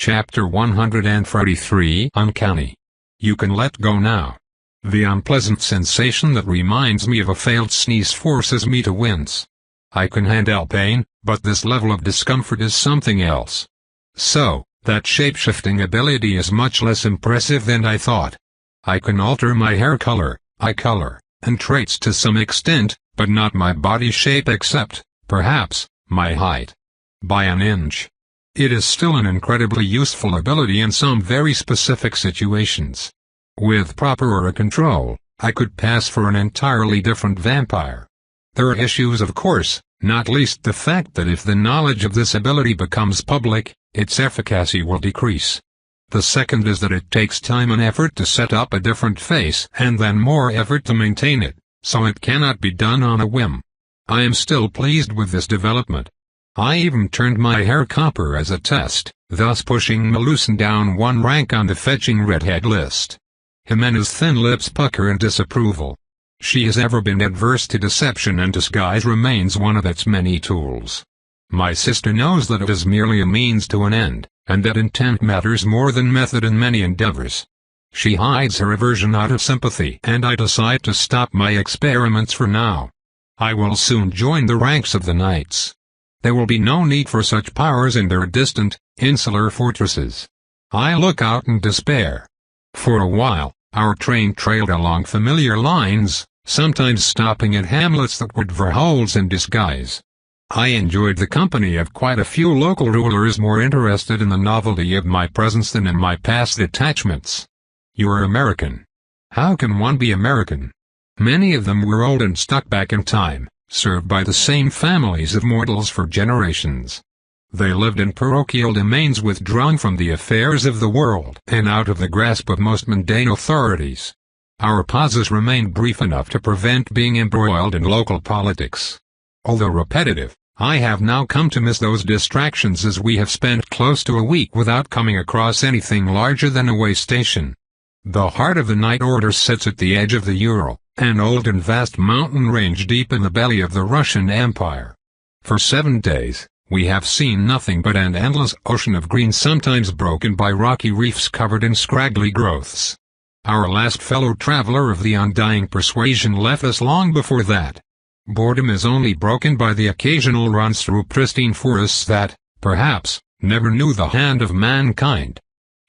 Chapter 143 Uncanny. You can let go now. The unpleasant sensation that reminds me of a failed sneeze forces me to wince. I can handle pain, but this level of discomfort is something else. So, that shape-shifting ability is much less impressive than I thought. I can alter my hair color, eye color, and traits to some extent, but not my body shape except, perhaps, my height. By an inch. It is still an incredibly useful ability in some very specific situations. With proper control, I could pass for an entirely different vampire. There are issues, of course, not least the fact that if the knowledge of this ability becomes public, its efficacy will decrease. The second is that it takes time and effort to set up a different face and then more effort to maintain it, so it cannot be done on a whim. I am still pleased with this development. I even turned my hair copper as a test, thus pushing Melusan down one rank on the fetching redhead list. Jimena's thin lips pucker in disapproval. She has ever been adverse to deception, and disguise remains one of its many tools. My sister knows that it is merely a means to an end, and that intent matters more than method in many endeavors. She hides her aversion out of sympathy, and I decide to stop my experiments for now. I will soon join the ranks of the knights. There will be no need for such powers in their distant, insular fortresses. I look out in despair. For a while, our train trailed along familiar lines, sometimes stopping at hamlets that were dvorholes in disguise. I enjoyed the company of quite a few local rulers more interested in the novelty of my presence than in my past attachments. You are American. How can one be American? Many of them were old and stuck back in time, served by the same families of mortals for generations. They lived in parochial domains withdrawn from the affairs of the world and out of the grasp of most mundane authorities. Our pauses remained brief enough to prevent being embroiled in local politics. Although repetitive, I have now come to miss those distractions, as we have spent close to a week without coming across anything larger than a way station. The heart of the Night Order sits at the edge of the Ural, an old and vast mountain range deep in the belly of the Russian Empire. For 7 days, we have seen nothing but an endless ocean of green, sometimes broken by rocky reefs covered in scraggly growths. Our last fellow traveler of the undying persuasion left us long before that. Boredom is only broken by the occasional runs through pristine forests that, perhaps, never knew the hand of mankind.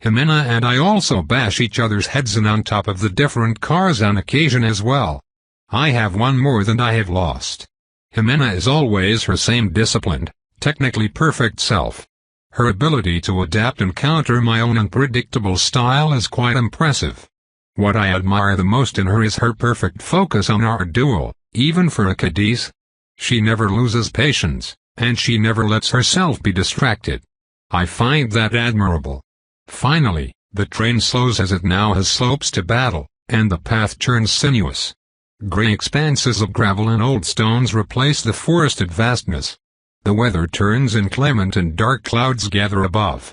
Jimena and I also bash each other's heads in on top of the different cars on occasion as well. I have won more than I have lost. Jimena is always her same disciplined, technically perfect self. Her ability to adapt and counter my own unpredictable style is quite impressive. What I admire the most in her is her perfect focus on our duel, even for a Cadiz. She never loses patience, and she never lets herself be distracted. I find that admirable. Finally, the train slows as it now has slopes to battle, and the path turns sinuous. Gray expanses of gravel and old stones replace the forested vastness. The weather turns inclement and dark clouds gather above.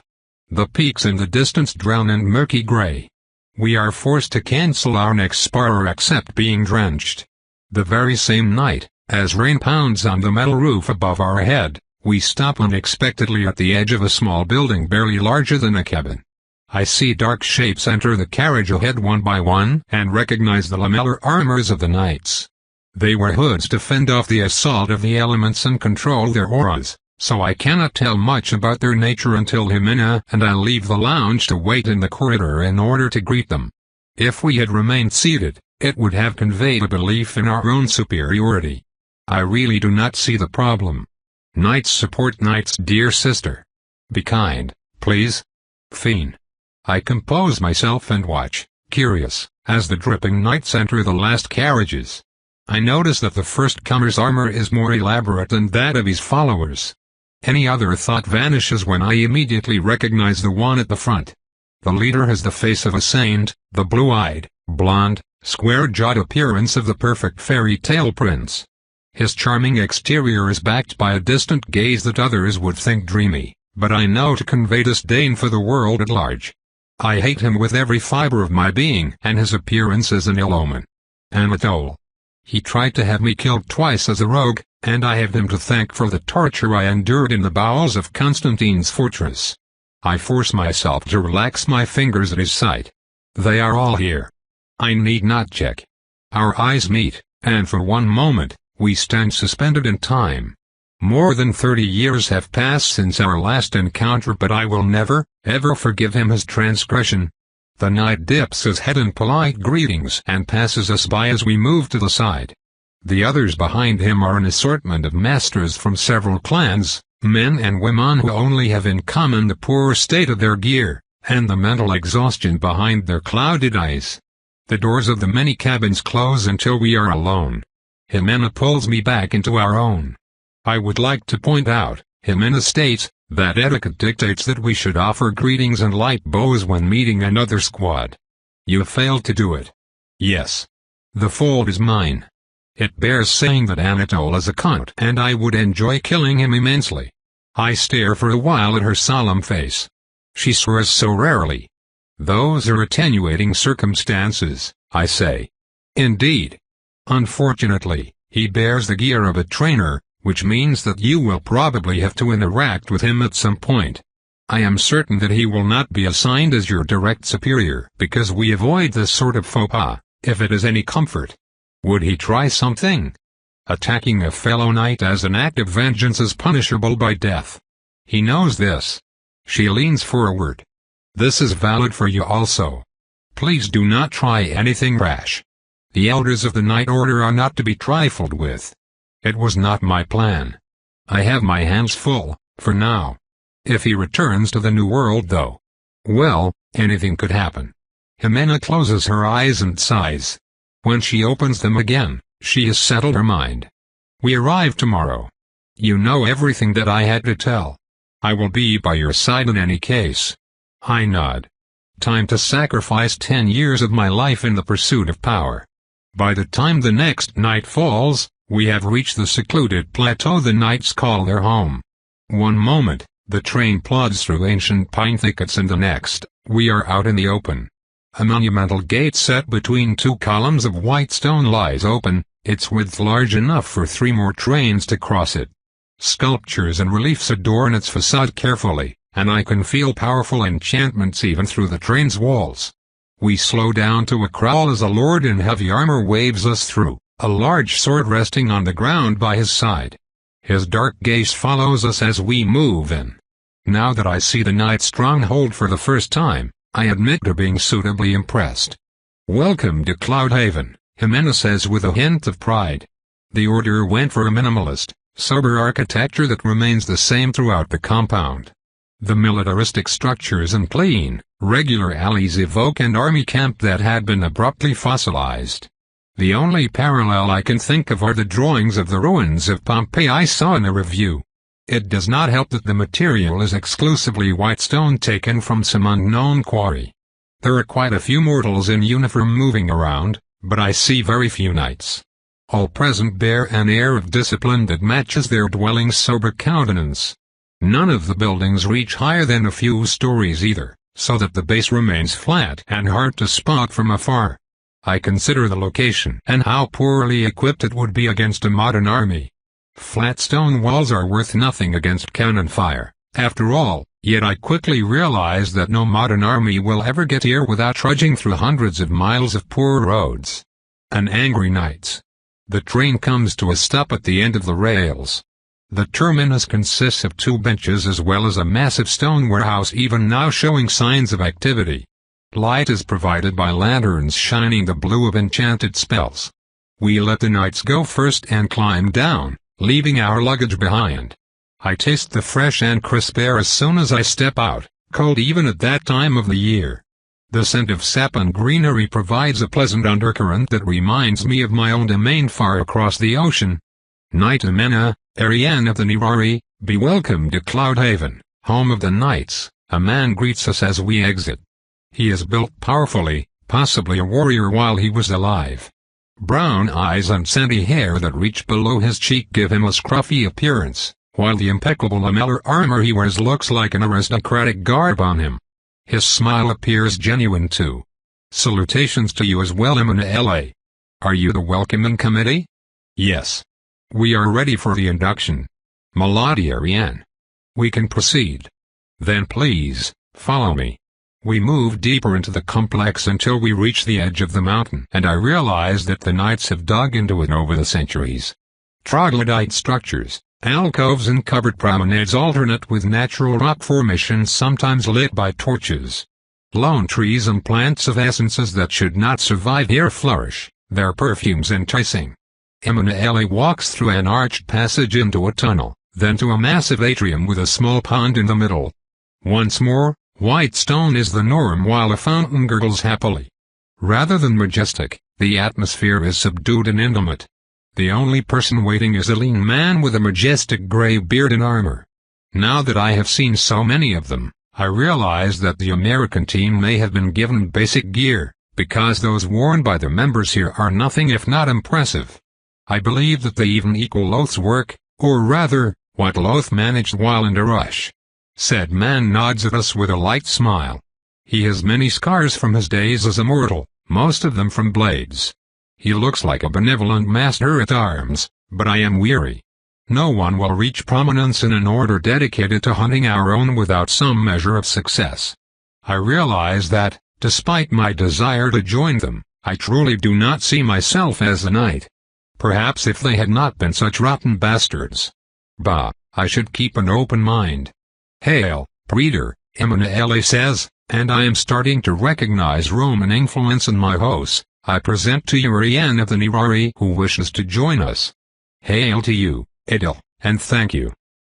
The peaks in the distance drown in murky gray. We are forced to cancel our next spar or accept being drenched. The very same night, as rain pounds on the metal roof above our head, we stop unexpectedly at the edge of a small building barely larger than a cabin. I see dark shapes enter the carriage ahead one by one and recognize the lamellar armors of the knights. They wear hoods to fend off the assault of the elements and control their auras, so I cannot tell much about their nature until Jimena and I leave the lounge to wait in the corridor in order to greet them. If we had remained seated, it would have conveyed a belief in our own superiority. I really do not see the problem. Knights support knights, dear sister. Be kind, please. Fiend. I compose myself and watch, curious, as the dripping knights enter the last carriages. I notice that the first-comer's armor is more elaborate than that of his followers. Any other thought vanishes when I immediately recognize the one at the front. The leader has the face of a saint, the blue-eyed, blonde, square-jawed appearance of the perfect fairy tale prince. His charming exterior is backed by a distant gaze that others would think dreamy, but I know to convey disdain for the world at large. I hate him with every fiber of my being, and his appearance is an ill omen. Anatole. He tried to have me killed twice as a rogue, and I have him to thank for the torture I endured in the bowels of Constantine's fortress. I force myself to relax my fingers at his sight. They are all here. I need not check. Our eyes meet, and for one moment, we stand suspended in time. More than 30 years have passed since our last encounter, but I will never, ever forgive him his transgression. The knight dips his head in polite greetings and passes us by as we move to the side. The others behind him are an assortment of masters from several clans, men and women who only have in common the poor state of their gear, and the mental exhaustion behind their clouded eyes. The doors of the many cabins close until we are alone. Jimena pulls me back into our own. I would like to point out, Jimena states, that etiquette dictates that we should offer greetings and light bows when meeting another squad. You failed to do it. Yes. The fault is mine. It bears saying that Anatole is a cunt and I would enjoy killing him immensely. I stare for a while at her solemn face. She swears so rarely. Those are attenuating circumstances, I say. Indeed. Unfortunately, he bears the gear of a trainer, which means that you will probably have to interact with him at some point. I am certain that he will not be assigned as your direct superior because we avoid this sort of faux pas, if it is any comfort. Would he try something? Attacking a fellow knight as an act of vengeance is punishable by death. He knows this. She leans forward. This is valid for you also. Please do not try anything rash. The elders of the Knight Order are not to be trifled with. It was not my plan. I have my hands full, for now. If he returns to the New World though, well, anything could happen. Jimena closes her eyes and sighs. When she opens them again, she has settled her mind. We arrive tomorrow. You know everything that I had to tell. I will be by your side in any case. I nod. Time to sacrifice 10 years of my life in the pursuit of power. By the time the next night falls, we have reached the secluded plateau the knights call their home. One moment, the train plods through ancient pine thickets, and the next, we are out in the open. A monumental gate set between two columns of white stone lies open, its width large enough for 3 more trains to cross it. Sculptures and reliefs adorn its facade carefully, and I can feel powerful enchantments even through the train's walls. We slow down to a crawl as a lord in heavy armor waves us through, a large sword resting on the ground by his side. His dark gaze follows us as we move in. Now that I see the knight's stronghold for the first time, I admit to being suitably impressed. Welcome to Cloudhaven, Jimena says with a hint of pride. The order went for a minimalist, sober architecture that remains the same throughout the compound. The militaristic structures and clean, regular alleys evoke an army camp that had been abruptly fossilized. The only parallel I can think of are the drawings of the ruins of Pompeii I saw in a review. It does not help that the material is exclusively white stone taken from some unknown quarry. There are quite a few mortals in uniform moving around, but I see very few knights. All present bear an air of discipline that matches their dwelling's sober countenance. None of the buildings reach higher than a few stories either, so that the base remains flat and hard to spot from afar. I consider the location and how poorly equipped it would be against a modern army. Flat stone walls are worth nothing against cannon fire, after all, yet I quickly realize that no modern army will ever get here without trudging through hundreds of miles of poor roads. An angry knights. The train comes to a stop at the end of the rails. The terminus consists of 2 benches as well as a massive stone warehouse even now showing signs of activity. Light is provided by lanterns shining the blue of enchanted spells. We let the knights go first and climb down, leaving our luggage behind. I taste the fresh and crisp air as soon as I step out, cold even at that time of the year. The scent of sap and greenery provides a pleasant undercurrent that reminds me of my own domain far across the ocean. Knight Jimena, Ariane of the Nirari, be welcome to Cloudhaven, home of the knights, a man greets us as we exit. He is built powerfully, possibly a warrior while he was alive. Brown eyes and sandy hair that reach below his cheek give him a scruffy appearance, while the impeccable lamellar armor he wears looks like an aristocratic garb on him. His smile appears genuine too. Salutations to you as well, Jimena L.A. Are you the welcoming committee? Yes. We are ready for the induction. Melody Ariane. We can proceed. Then please, follow me. We move deeper into the complex until we reach the edge of the mountain, and I realize that the knights have dug into it over the centuries. Troglodyte structures, alcoves and covered promenades alternate with natural rock formations sometimes lit by torches. Lone trees and plants of essences that should not survive here flourish, their perfumes enticing. Emanuele walks through an arched passage into a tunnel, then to a massive atrium with a small pond in the middle. Once more, white stone is the norm while a fountain gurgles happily. Rather than majestic, the atmosphere is subdued and intimate. The only person waiting is a lean man with a majestic gray beard and armor. Now that I have seen so many of them, I realize that the American team may have been given basic gear, because those worn by the members here are nothing if not impressive. I believe that they even equal Loth's work, or rather, what Loth managed while in a rush. Said man nods at us with a light smile. He has many scars from his days as a mortal, most of them from blades. He looks like a benevolent master-at-arms, but I am weary. No one will reach prominence in an order dedicated to hunting our own without some measure of success. I realize that, despite my desire to join them, I truly do not see myself as a knight. Perhaps if they had not been such rotten bastards. Bah, I should keep an open mind. Hail, Praetor, Emanuele says, and I am starting to recognize Roman influence in my host. I present to you Ariane of the Nerari who wishes to join us. Hail to you, Edil, and thank you.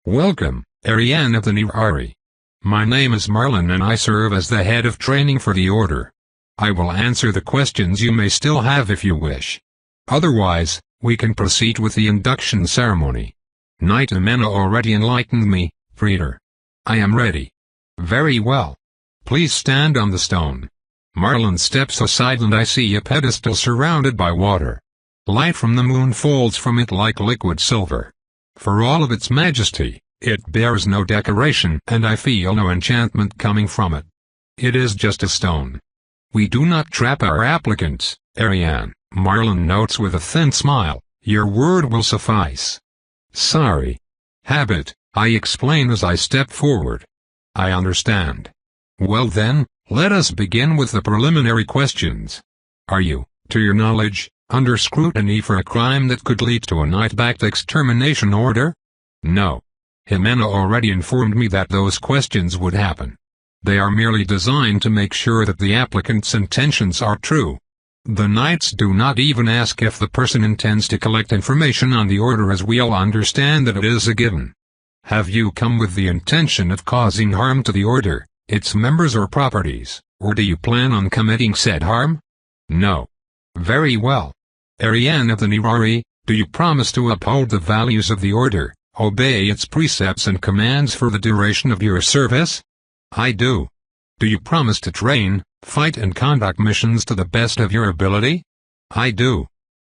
Welcome, Ariane of the Nerari. My name is Marlin and I serve as the head of training for the order. I will answer the questions you may still have if you wish. Otherwise, we can proceed with the induction ceremony. Knight Amena already enlightened me, Praetor. I am ready. Very well. Please stand on the stone. Marlin steps aside and I see a pedestal surrounded by water. Light from the moon falls from it like liquid silver. For all of its majesty, it bears no decoration and I feel no enchantment coming from it. It is just a stone. We do not trap our applicants, Ariane, Marlin notes with a thin smile. Your word will suffice. Sorry. Habit, I explain as I step forward. I understand. Well then, let us begin with the preliminary questions. Are you, to your knowledge, under scrutiny for a crime that could lead to a knight-backed extermination order? No. Jimena already informed me that those questions would happen. They are merely designed to make sure that the applicant's intentions are true. The knights do not even ask if the person intends to collect information on the order, as we all understand that it is a given. Have you come with the intention of causing harm to the order, its members or properties, or do you plan on committing said harm? No. Very well. Ariane of the Nerari, do you promise to uphold the values of the order, obey its precepts and commands for the duration of your service? I do. Do you promise to train, fight and conduct missions to the best of your ability? I do.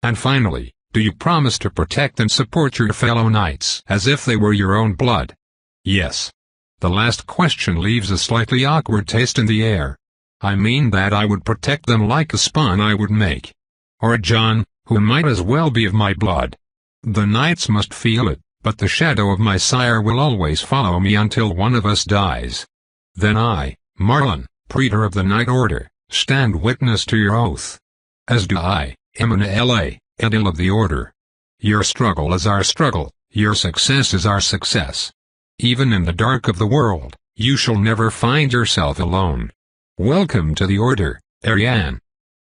And finally, do you promise to protect and support your fellow knights as if they were your own blood? Yes. The last question leaves a slightly awkward taste in the air. I mean that I would protect them like a spawn I would make. Or a John, who might as well be of my blood. The knights must feel it, but the shadow of my sire will always follow me until one of us dies. Then I, Marlin, Praetor of the Knight Order, stand witness to your oath. As do I, Emanuele, Edil of the Order. Your struggle is our struggle, your success is our success. Even in the dark of the world, you shall never find yourself alone. Welcome to the Order, Ariane.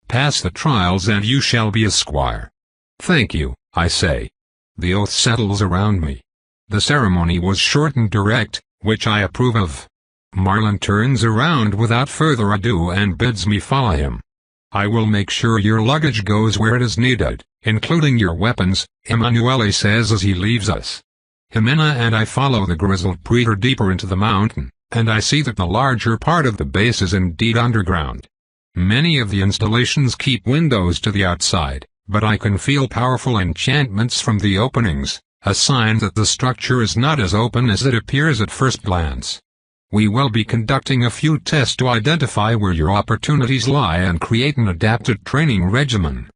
Pass the trials and you shall be a squire. Thank you, I say. The oath settles around me. The ceremony was short and direct, which I approve of. Marlin turns around without further ado and bids me follow him. I will make sure your luggage goes where it is needed, including your weapons, Emanuele says as he leaves us. Jimena and I follow the grizzled Praetor deeper into the mountain, and I see that the larger part of the base is indeed underground. Many of the installations keep windows to the outside, but I can feel powerful enchantments from the openings, a sign that the structure is not as open as it appears at first glance. We will be conducting a few tests to identify where your opportunities lie and create an adapted training regimen.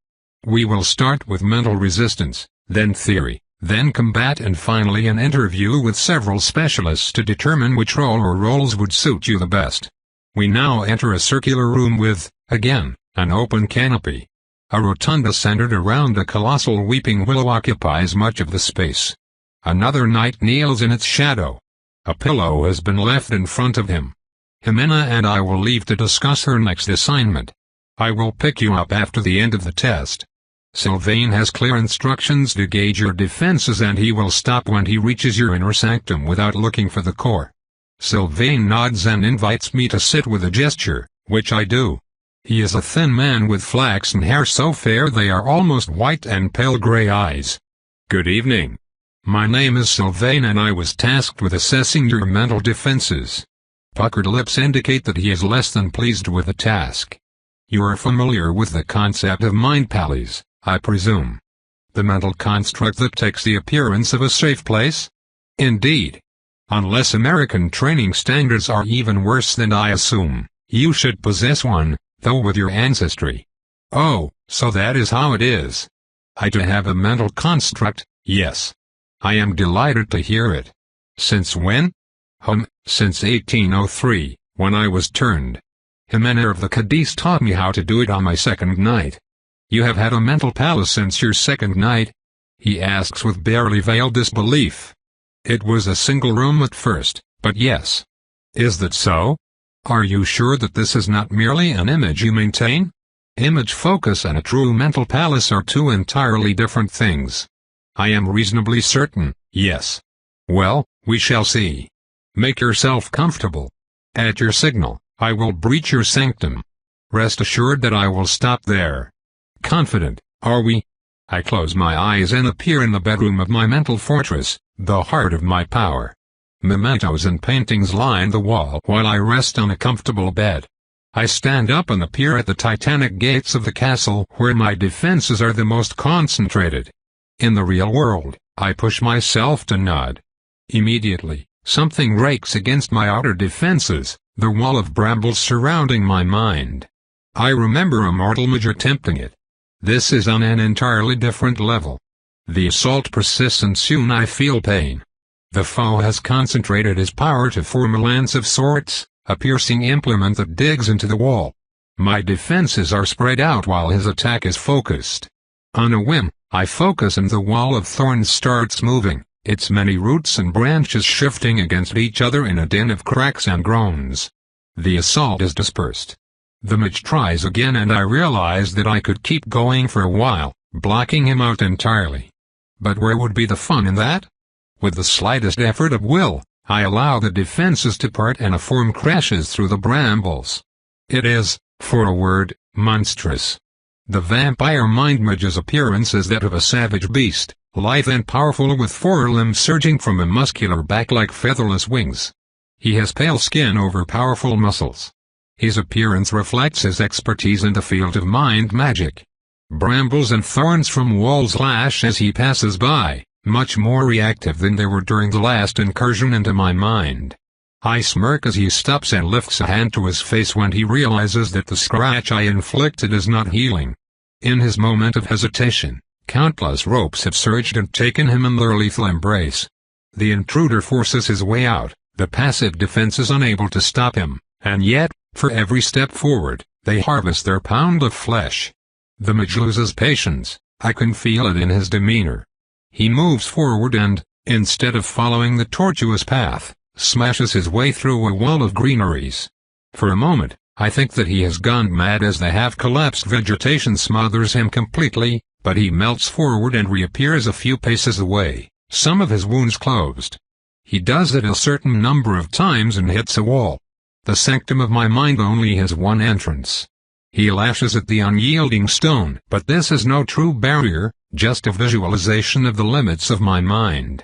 We will start with mental resistance, then theory, then combat, and finally an interview with several specialists to determine which role or roles would suit you the best. We now enter a circular room with, again, an open canopy. A rotunda centered around a colossal weeping willow occupies much of the space. Another knight kneels in its shadow. A pillow has been left in front of him. Jimena and I will leave to discuss her next assignment. I will pick you up after the end of the test. Sylvain has clear instructions to gauge your defenses, and he will stop when he reaches your inner sanctum without looking for the core. Sylvain nods and invites me to sit with a gesture, which I do. He is a thin man with flaxen hair so fair they are almost white and pale gray eyes. Good evening. My name is Sylvain and I was tasked with assessing your mental defenses. Puckered lips indicate that he is less than pleased with the task. You are familiar with the concept of mind palace, I presume. The mental construct that takes the appearance of a safe place? Indeed. Unless American training standards are even worse than I assume, you should possess one, though with your ancestry. Oh, so that is how it is. I do have a mental construct, yes. I am delighted to hear it. Since when? Since 1803, when I was turned. Jimena of the Cadiz taught me how to do it on my second night. You have had a mental palace since your second night? He asks with barely veiled disbelief. It was a single room at first, but yes. Is that so? Are you sure that this is not merely an image you maintain? Image focus and a true mental palace are two entirely different things. I am reasonably certain, yes. Well, we shall see. Make yourself comfortable. At your signal, I will breach your sanctum. Rest assured that I will stop there. Confident, are we? I close my eyes and appear in the bedroom of my mental fortress, the heart of my power. Mementos and paintings line the wall while I rest on a comfortable bed. I stand up and appear at the titanic gates of the castle where my defenses are the most concentrated. In the real world, I push myself to nod. Immediately, something rakes against my outer defenses, the wall of brambles surrounding my mind. I remember a mortal mage attempting it. This is on an entirely different level. The assault persists and soon I feel pain. The foe has concentrated his power to form a lance of sorts, a piercing implement that digs into the wall. My defenses are spread out while his attack is focused. On a whim, I focus and the wall of thorns starts moving, its many roots and branches shifting against each other in a din of cracks and groans. The assault is dispersed. The mage tries again and I realize that I could keep going for a while, blocking him out entirely. But where would be the fun in that? With the slightest effort of will, I allow the defenses to part and a form crashes through the brambles. It is, for a word, monstrous. The vampire mind mage's appearance is that of a savage beast, lithe and powerful with forelimbs surging from a muscular back like featherless wings. He has pale skin over powerful muscles. His appearance reflects his expertise in the field of mind magic. Brambles and thorns from walls lash as he passes by, much more reactive than they were during the last incursion into my mind. I smirk as he stops and lifts a hand to his face when he realizes that the scratch I inflicted is not healing. In his moment of hesitation, countless ropes have surged and taken him in their lethal embrace. The intruder forces his way out, the passive defense is unable to stop him, and yet, for every step forward, they harvest their pound of flesh. The mage loses patience, I can feel it in his demeanor. He moves forward and, instead of following the tortuous path, smashes his way through a wall of greeneries. For a moment, I think that he has gone mad as the half-collapsed vegetation smothers him completely, but he melts forward and reappears a few paces away, some of his wounds closed. He does it a certain number of times and hits a wall. The sanctum of my mind only has one entrance. He lashes at the unyielding stone, but this is no true barrier, just a visualization of the limits of my mind.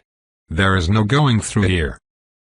There is no going through here.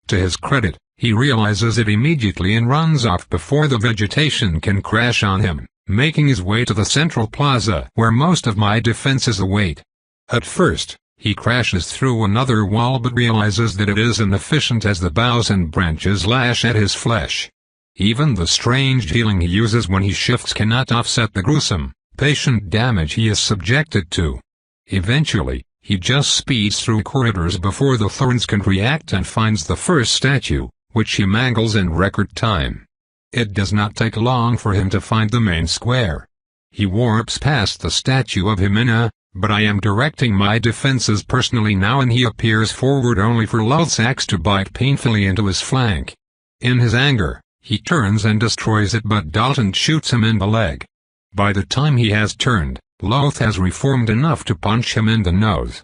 To his credit, he realizes it immediately and runs off before the vegetation can crash on him, making his way to the central plaza where most of my defenses await. At first, he crashes through another wall but realizes that it is inefficient as the boughs and branches lash at his flesh. Even the strange healing he uses when he shifts cannot offset the gruesome, patient damage he is subjected to. Eventually, He just speeds through corridors before the thorns can react and finds the first statue, which he mangles in record time. It does not take long for him to find the main square. He warps past the statue of Jimena, but I am directing my defenses personally now, and he appears forward only for Lulsax to bite painfully into his flank. In his anger, he turns and destroys it, but Dalton shoots him in the leg. By the time he has turned, Loth has reformed enough to punch him in the nose.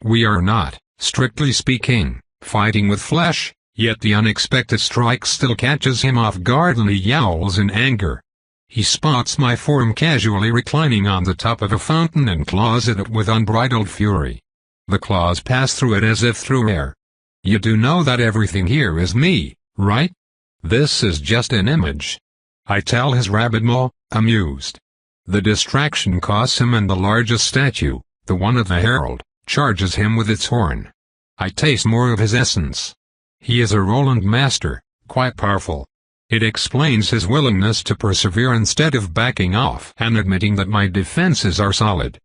We are not, strictly speaking, fighting with flesh, yet the unexpected strike still catches him off guard and he yowls in anger. He spots my form casually reclining on the top of a fountain and claws at it with unbridled fury. The claws pass through it as if through air. You do know that everything here is me, right? This is just an image, I tell his rabid maw, amused. The distraction costs him, and the largest statue, the one of the herald, charges him with its horn. I taste more of his essence. He is a Roland master, quite powerful. It explains his willingness to persevere instead of backing off and admitting that my defenses are solid.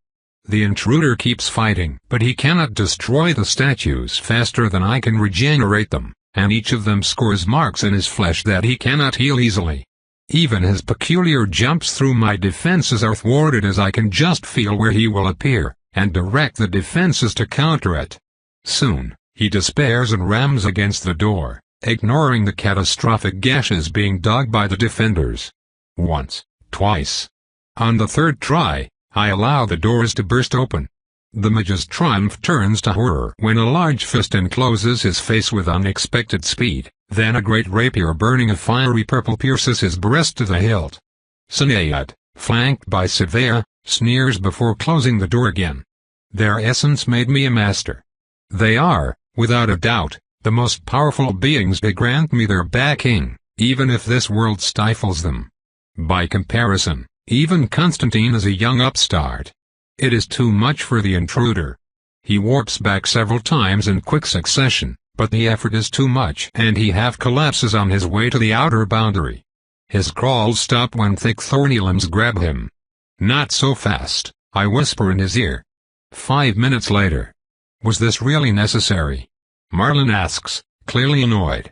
The intruder keeps fighting, but he cannot destroy the statues faster than I can regenerate them, and each of them scores marks in his flesh that he cannot heal easily. Even his peculiar jumps through my defenses are thwarted, as I can just feel where he will appear, and direct the defenses to counter it. Soon, he despairs and rams against the door, ignoring the catastrophic gashes being dug by the defenders. Once, twice. On the third try, I allow the doors to burst open. The mage's triumph turns to horror when a large fist encloses his face with unexpected speed, then a great rapier burning a fiery purple pierces his breast to the hilt. Sinead, flanked by Sevea, sneers before closing the door again. Their essence made me a master. They are, without a doubt, the most powerful beings. They grant me their backing, even if this world stifles them. By comparison, even Constantine is a young upstart. It is too much for the intruder. He warps back several times in quick succession, but the effort is too much and he half collapses on his way to the outer boundary. His crawls stop when thick thorny limbs grab him. Not so fast, I whisper in his ear. 5 minutes later. Was this really necessary? Marlin asks, clearly annoyed.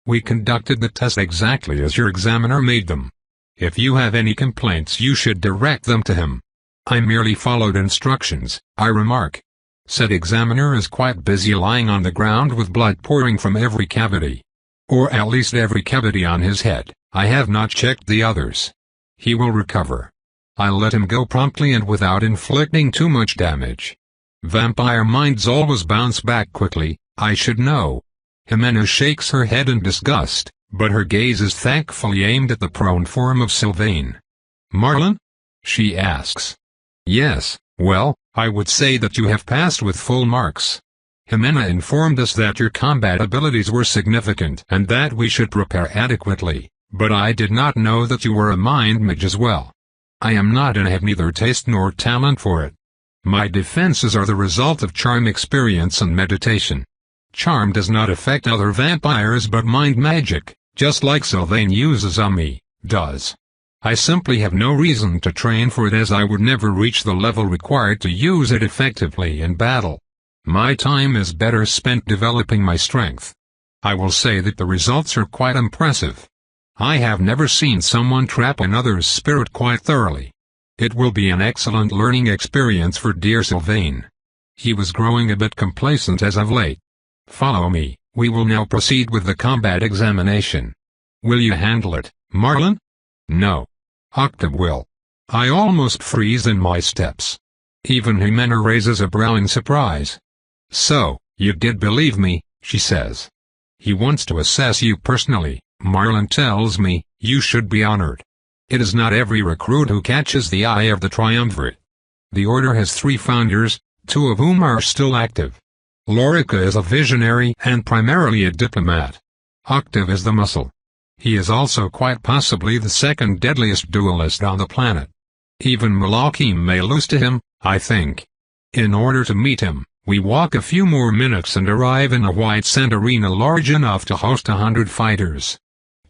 We conducted the test exactly as your examiner made them. If you have any complaints, you should direct them to him. I merely followed instructions, I remark. Said examiner is quite busy lying on the ground with blood pouring from every cavity. Or at least every cavity on his head. I have not checked the others. He will recover. I let him go promptly and without inflicting too much damage. Vampire minds always bounce back quickly, I should know. Jimena shakes her head in disgust, but her gaze is thankfully aimed at the prone form of Sylvain. Marlin? She asks. Yes, well, I would say that you have passed with full marks. Jimena informed us that your combat abilities were significant and that we should prepare adequately, but I did not know that you were a mind mage as well. I am not and have neither taste nor talent for it. My defenses are the result of charm experience and meditation. Charm does not affect other vampires, but mind magic, just like Sylvain uses on me, does. I simply have no reason to train for it, as I would never reach the level required to use it effectively in battle. My time is better spent developing my strength. I will say that the results are quite impressive. I have never seen someone trap another's spirit quite thoroughly. It will be an excellent learning experience for dear Sylvain. He was growing a bit complacent as of late. Follow me, we will now proceed with the combat examination. Will you handle it, Marlin? No. Octave will. I almost freeze in my steps. Even Jimena raises a brow in surprise. So, you did believe me, she says. He wants to assess you personally, Marlin tells me. You should be honored. It is not every recruit who catches the eye of the triumvirate. The order has 3 founders, 2 of whom are still active. Lorica is a visionary and primarily a diplomat. Octave is the muscle. He is also quite possibly the second deadliest duelist on the planet. Even Malakim may lose to him, I think. In order to meet him, we walk a few more minutes and arrive in a wide sand arena large enough to host 100 fighters.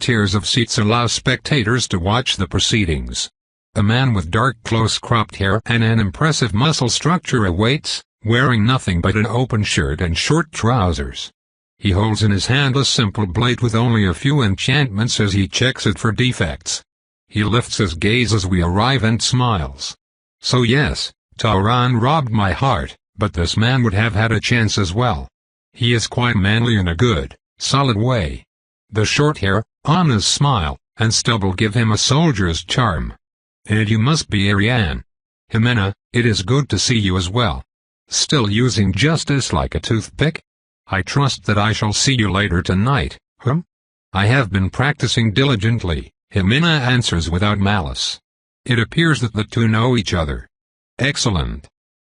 Tiers of seats allow spectators to watch the proceedings. A man with dark close-cropped hair and an impressive muscle structure awaits, wearing nothing but an open shirt and short trousers. He holds in his hand a simple blade with only a few enchantments as he checks it for defects. He lifts his gaze as we arrive and smiles. So yes, Tauran robbed my heart, but this man would have had a chance as well. He is quite manly in a good, solid way. The short hair, honest smile, and stubble give him a soldier's charm. And you must be Ariane. Jimena, it is good to see you as well. Still using justice like a toothpick? I trust that I shall see you later tonight, I have been practicing diligently, Jimena answers without malice. It appears that the two know each other. Excellent.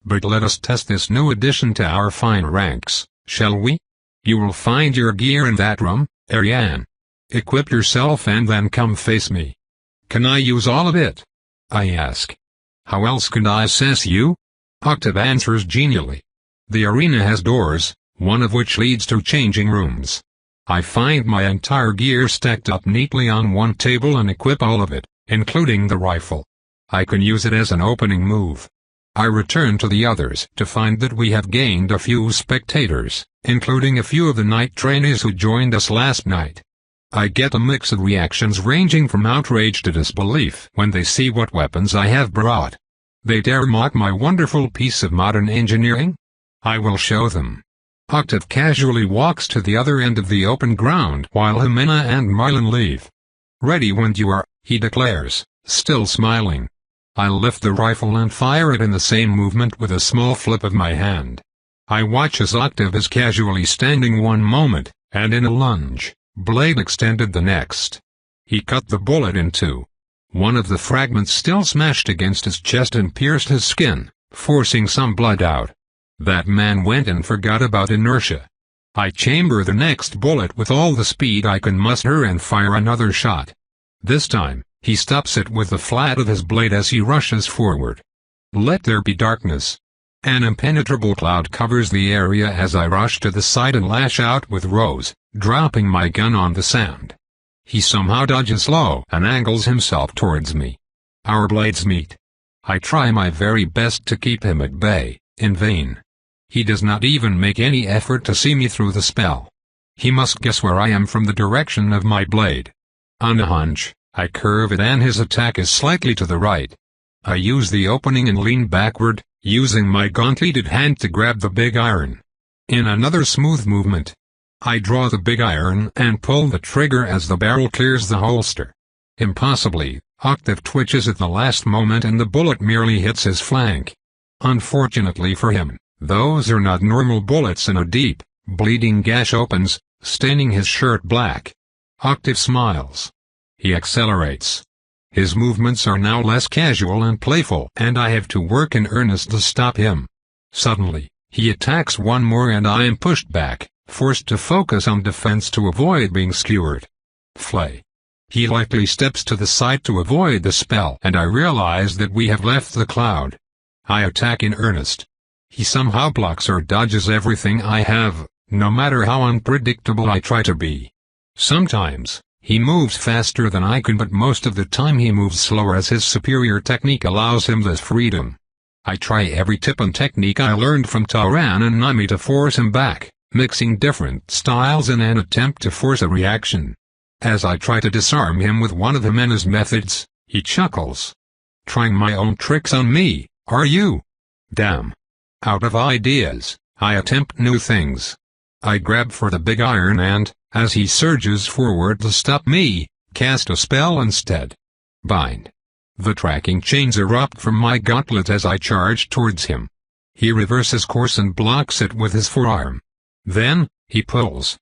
But let us test this new addition to our fine ranks, shall we? You will find your gear in that room, Ariane. Equip yourself and then come face me. Can I use all of it? I ask. How else could I assess you? Octave answers genially. The arena has doors, one of which leads to changing rooms. I find my entire gear stacked up neatly on one table and equip all of it, including the rifle. I can use it as an opening move. I return to the others to find that we have gained a few spectators, including a few of the night trainees who joined us last night. I get a mix of reactions ranging from outrage to disbelief when they see what weapons I have brought. They dare mock my wonderful piece of modern engineering? I will show them. Octave casually walks to the other end of the open ground while Jimena and Marlon leave. Ready when you are, he declares, still smiling. I lift the rifle and fire it in the same movement with a small flip of my hand. I watch as Octave is casually standing one moment, and in a lunge, blade extended the next. He cut the bullet in two. One of the fragments still smashed against his chest and pierced his skin, forcing some blood out. That man went and forgot about inertia. I chamber the next bullet with all the speed I can muster and fire another shot. This time, he stops it with the flat of his blade as he rushes forward. Let there be darkness. An impenetrable cloud covers the area as I rush to the side and lash out with Rose, dropping my gun on the sand. He somehow dodges low and angles himself towards me. Our blades meet. I try my very best to keep him at bay, in vain. He does not even make any effort to see me through the spell. He must guess where I am from the direction of my blade. On a hunch, I curve it and his attack is slightly to the right. I use the opening and lean backward, using my gauntleted hand to grab the big iron. In another smooth movement, I draw the big iron and pull the trigger as the barrel clears the holster. Impossibly, Octave twitches at the last moment and the bullet merely hits his flank. Unfortunately for him, those are not normal bullets and a deep, bleeding gash opens, staining his shirt black. Octave smiles. He accelerates. His movements are now less casual and playful, and I have to work in earnest to stop him. Suddenly, he attacks one more and I am pushed back, forced to focus on defense to avoid being skewered. Flay. He lightly steps to the side to avoid the spell and I realize that we have left the cloud. I attack in earnest. He somehow blocks or dodges everything I have, no matter how unpredictable I try to be. Sometimes, he moves faster than I can, but most of the time he moves slower as his superior technique allows him this freedom. I try every tip and technique I learned from Tauran and Nami to force him back, mixing different styles in an attempt to force a reaction. As I try to disarm him with one of Jimena's methods, he chuckles. Trying my own tricks on me, are you? Damn. Out of ideas, I attempt new things. I grab for the big iron and, as he surges forward to stop me, cast a spell instead. Bind. The tracking chains erupt from my gauntlet as I charge towards him. He reverses course and blocks it with his forearm. Then, he pulls.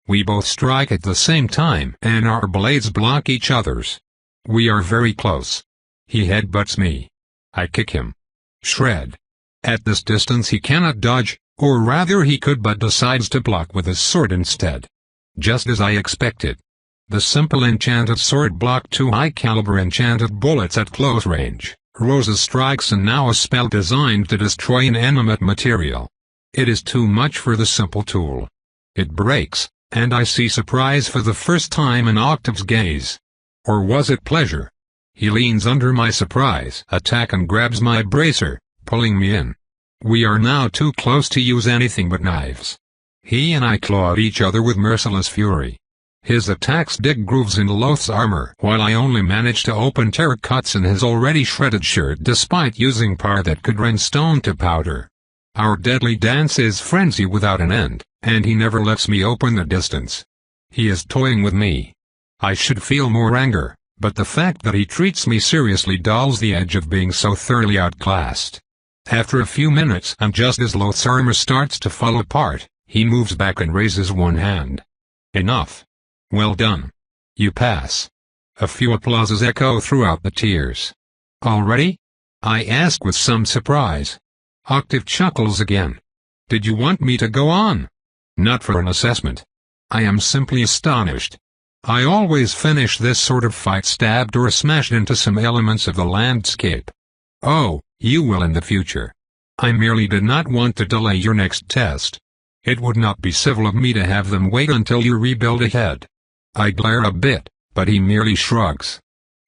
We both strike at the same time and our blades block each other's. We are very close. He headbutts me. I kick him. Shred. At this distance he cannot dodge, or rather he could, but decides to block with his sword instead. Just as I expected. The simple enchanted sword blocked two high-caliber enchanted bullets at close range. Rose's strikes and now a spell designed to destroy inanimate material. It is too much for the simple tool. It breaks, and I see surprise for the first time in Octave's gaze. Or was it pleasure? He leans under my surprise attack and grabs my bracer, pulling me in. We are now too close to use anything but knives. He and I claw at each other with merciless fury. His attacks dig grooves into Loth's armor, while I only manage to open tear cuts in his already shredded shirt despite using power that could rend stone to powder. Our deadly dance is frenzy without an end, and he never lets me open the distance. He is toying with me. I should feel more anger, but the fact that he treats me seriously dulls the edge of being so thoroughly outclassed. After a few minutes, and just as Loth's armor starts to fall apart, he moves back and raises one hand. Enough. Well done. You pass. A few applauses echo throughout the tiers. Already? I ask with some surprise. Octave chuckles again. Did you want me to go on? Not for an assessment. I am simply astonished. I always finish this sort of fight stabbed or smashed into some elements of the landscape. Oh, you will in the future. I merely did not want to delay your next test. It would not be civil of me to have them wait until you rebuild ahead. I glare a bit, but he merely shrugs.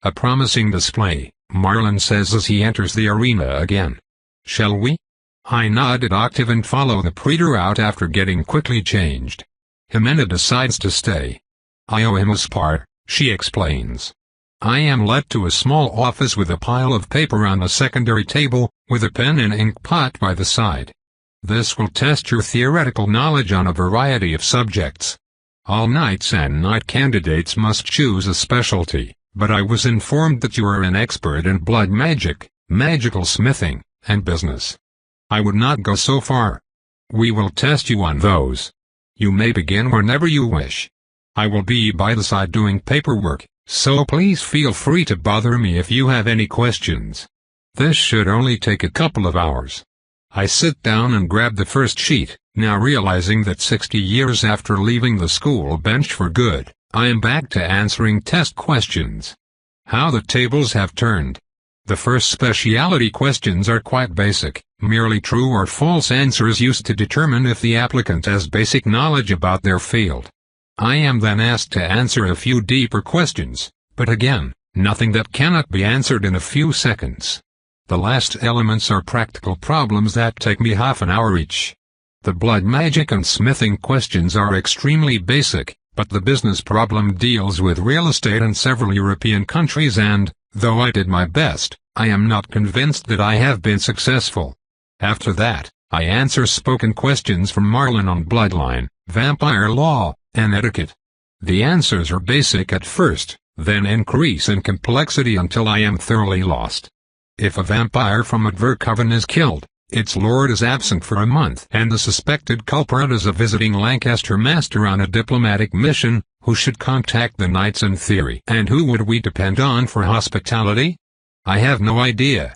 A promising display, Marlon says as he enters the arena again. Shall we? I nod at Octave and follow the praetor out after getting quickly changed. Jimena decides to stay. I owe him a spar, she explains. I am led to a small office with a pile of paper on a secondary table, with a pen and ink pot by the side. This will test your theoretical knowledge on a variety of subjects. All knights and knight candidates must choose a specialty, but I was informed that you are an expert in blood magic, magical smithing, and business. I would not go so far. We will test you on those. You may begin whenever you wish. I will be by the side doing paperwork, so please feel free to bother me if you have any questions. This should only take a couple of hours. I sit down and grab the first sheet, now realizing that 60 years after leaving the school bench for good, I am back to answering test questions. How the tables have turned. The first specialty questions are quite basic, merely true or false answers used to determine if the applicant has basic knowledge about their field. I am then asked to answer a few deeper questions, but again, nothing that cannot be answered in a few seconds. The last elements are practical problems that take me half an hour each. The blood magic and smithing questions are extremely basic, but the business problem deals with real estate in several European countries and, though I did my best, I am not convinced that I have been successful. After that, I answer spoken questions from Marlon on bloodline, vampire law, and etiquette. The answers are basic at first, then increase in complexity until I am thoroughly lost. If a vampire from Advercoven is killed, its lord is absent for a month and the suspected culprit is a visiting Lancaster master on a diplomatic mission, who should contact the knights in theory? And who would we depend on for hospitality? I have no idea.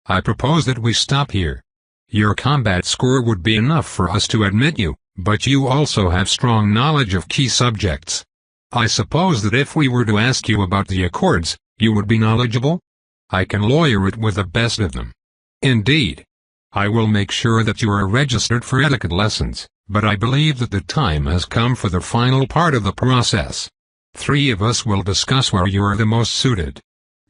I propose that we stop here. Your combat score would be enough for us to admit you, but you also have strong knowledge of key subjects. I suppose that if we were to ask you about the Accords, you would be knowledgeable? I can lawyer it with the best of them. Indeed. I will make sure that you are registered for etiquette lessons, but I believe that the time has come for the final part of the process. 3 of us will discuss where you are the most suited.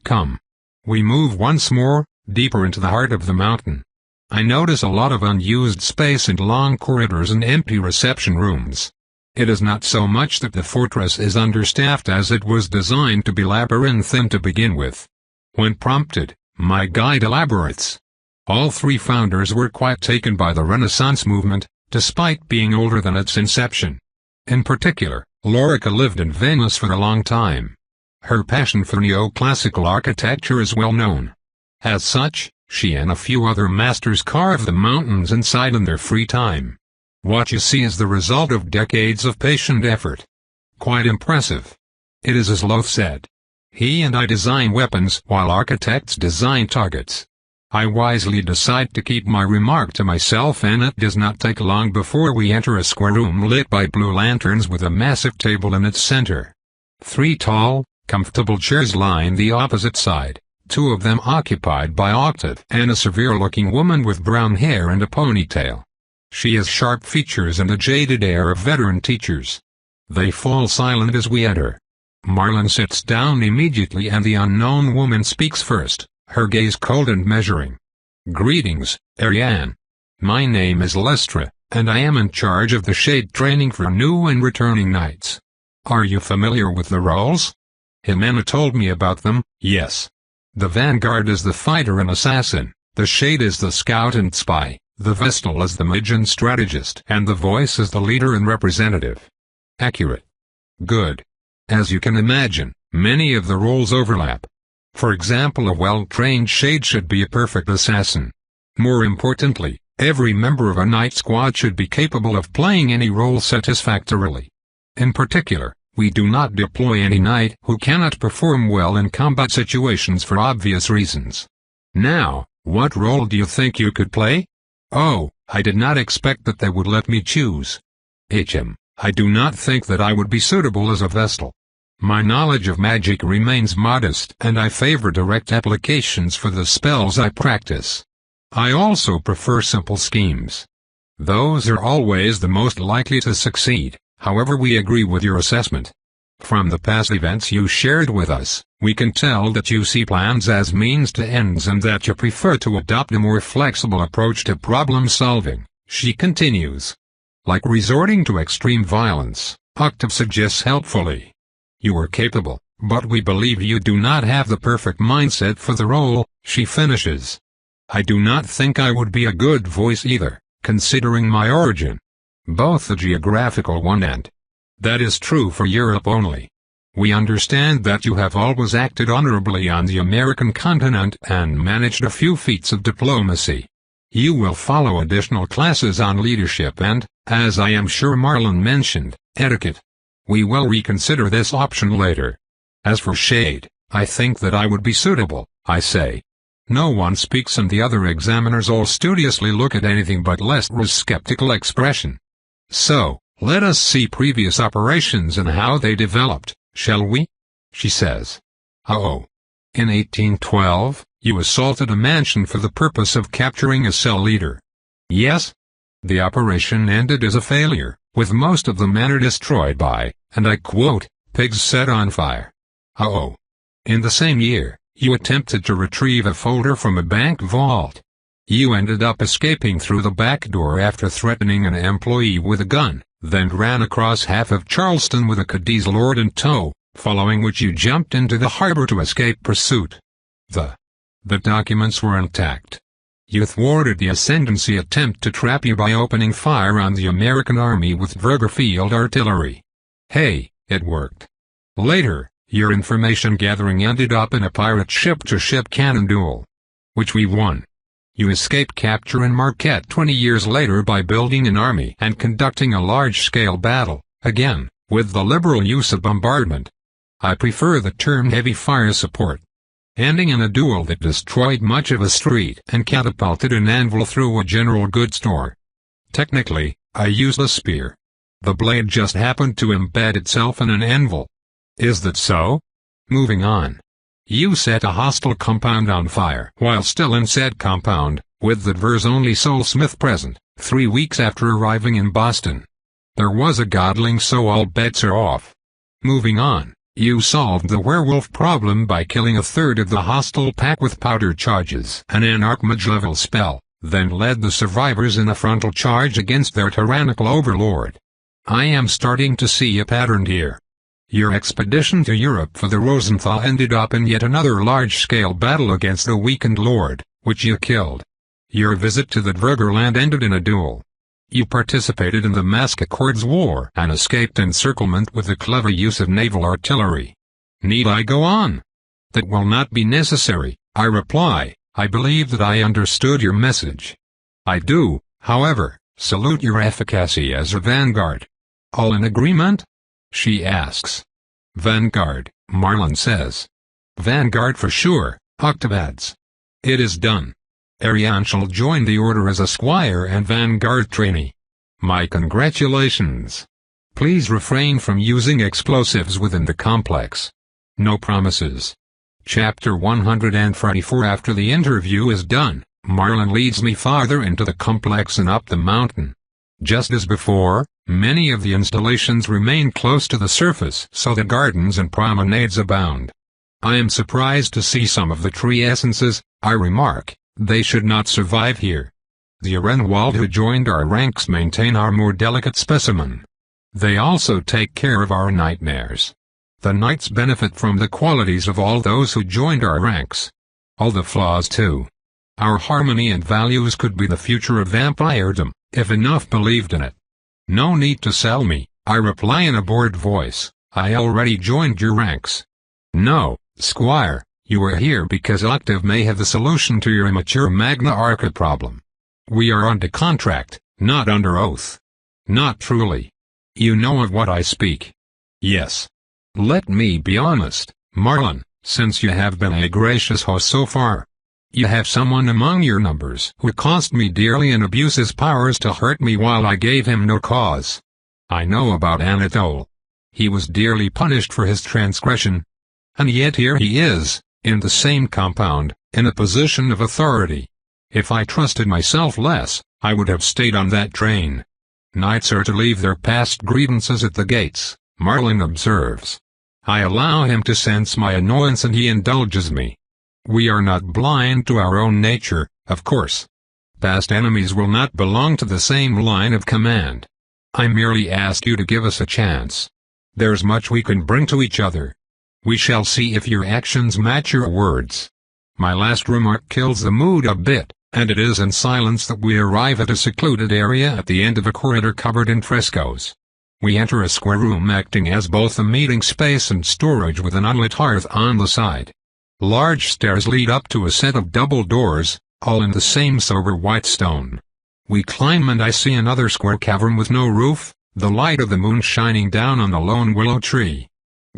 Come. We move once more, deeper into the heart of the mountain. I notice a lot of unused space and long corridors and empty reception rooms. It is not so much that the fortress is understaffed as it was designed to be labyrinthine to begin with. When prompted, my guide elaborates. All 3 founders were quite taken by the Renaissance movement, despite being older than its inception. In particular, Lorica lived in Venice for a long time. Her passion for neoclassical architecture is well known. As such, she and a few other masters carve the mountains inside in their free time. What you see is the result of decades of patient effort. Quite impressive. It is as Loth said. He and I design weapons while architects design targets. I wisely decide to keep my remark to myself, and it does not take long before we enter a square room lit by blue lanterns with a massive table in its center. 3 tall, comfortable chairs line the opposite side, 2 of them occupied by Octave and a severe-looking woman with brown hair and a ponytail. She has sharp features and a jaded air of veteran teachers. They fall silent as we enter. Marlon sits down immediately and the unknown woman speaks first, her gaze cold and measuring. Greetings, Ariane. My name is Lestra, and I am in charge of the shade training for new and returning knights. Are you familiar with the roles? Jimena told me about them. Yes. The Vanguard is the fighter and assassin, the Shade is the scout and spy, the Vestal is the mage and strategist, and the Voice is the leader and representative. Accurate. Good. As you can imagine, many of the roles overlap. For example, a well-trained Shade should be a perfect assassin. More importantly, every member of a knight squad should be capable of playing any role satisfactorily. In particular, we do not deploy any knight who cannot perform well in combat situations for obvious reasons. Now, what role do you think you could play? Oh, I did not expect that they would let me choose. I do not think that I would be suitable as a Vestal. My knowledge of magic remains modest and I favor direct applications for the spells I practice. I also prefer simple schemes. Those are always the most likely to succeed. However, we agree with your assessment. From the past events you shared with us, we can tell that you see plans as means to ends and that you prefer to adopt a more flexible approach to problem solving, she continues. Like resorting to extreme violence, Octave suggests helpfully. You are capable, but we believe you do not have the perfect mindset for the role, she finishes. I do not think I would be a good voice either, considering my origin. Both the geographical one and that is true for Europe only. We understand that you have always acted honorably on the American continent and managed a few feats of diplomacy. You will follow additional classes on leadership and, as I am sure Marlon mentioned, etiquette. We will reconsider this option later. As for Shade, I think that I would be suitable, I say. No one speaks and the other examiners all studiously look at anything but Lestra's skeptical expression. So, let us see previous operations and how they developed, shall we? She says. In 1812, you assaulted a mansion for the purpose of capturing a cell leader. Yes? The operation ended as a failure, with most of the manor destroyed by, and I quote, pigs set on fire. In the same year, you attempted to retrieve a folder from a bank vault. You ended up escaping through the back door after threatening an employee with a gun, then ran across half of Charleston with a Cadiz lord in tow, following which you jumped into the harbor to escape pursuit. The documents were intact. You thwarted the ascendancy attempt to trap you by opening fire on the American army with Verga field artillery. Hey, it worked. Later, your information gathering ended up in a pirate ship-to-ship cannon duel, which we won. You escaped capture in Marquette 20 years later by building an army and conducting a large-scale battle, again, with the liberal use of bombardment. I prefer the term heavy fire support. Ending in a duel that destroyed much of a street and catapulted an anvil through a general goods store. Technically, I used a spear. The blade just happened to embed itself in an anvil. Is that so? Moving on. You set a hostile compound on fire while still in said compound, with the Dver's only soulsmith present, 3 weeks after arriving in Boston. There was a godling, so all bets are off. Moving on, you solved the werewolf problem by killing a third of the hostile pack with powder charges and an archmage-level spell, then led the survivors in a frontal charge against their tyrannical overlord. I am starting to see a pattern here. Your expedition to Europe for the Rosenthal ended up in yet another large-scale battle against the weakened lord, which you killed. Your visit to the Dvergerland ended in a duel. You participated in the Mask Accords War and escaped encirclement with the clever use of naval artillery. Need I go on? That will not be necessary, I reply. I believe that I understood your message. I do, however, salute your efficacy as a vanguard. All in agreement? She asks. Vanguard, Marlon says. Vanguard for sure, Octave adds. It is done. Ariane shall join the order as a squire and vanguard trainee. My congratulations. Please refrain from using explosives within the complex. No promises. Chapter 144. After the interview is done, Marlon leads me farther into the complex and up the mountain. Just as before, many of the installations remain close to the surface so that gardens and promenades abound. I am surprised to see some of the tree essences, I remark, They should not survive here. The Arenwald who joined our ranks maintain our more delicate specimen. They also take care of our nightmares. The knights benefit from the qualities of all those who joined our ranks. All the flaws too. Our harmony and values could be the future of vampiredom, if enough believed in it. No need to sell me, I reply in a bored voice. I already joined your ranks. No, Squire, you are here because Octave may have the solution to your immature Magna Arca problem. We are under contract, not under oath. Not truly. You know of what I speak. Yes. Let me be honest, Marlon, since you have been a gracious host so far. You have someone among your numbers who cost me dearly and abused his powers to hurt me while I gave him no cause. I know about Anatole. He was dearly punished for his transgression. And yet here he is, in the same compound, in a position of authority. If I trusted myself less, I would have stayed on that train. Knights are to leave their past grievances at the gates, Marlon observes. I allow him to sense my annoyance and he indulges me. We are not blind to our own nature, of course. Past enemies will not belong to the same line of command. I merely ask you to give us a chance. There's much we can bring to each other. We shall see if your actions match your words. My last remark kills the mood a bit, and it is in silence that we arrive at a secluded area at the end of a corridor covered in frescoes. We enter a square room acting as both a meeting space and storage with an unlit hearth on the side. Large stairs lead up to a set of double doors, all in the same sober white stone. We climb and I see another square cavern with no roof, the light of the moon shining down on the lone willow tree.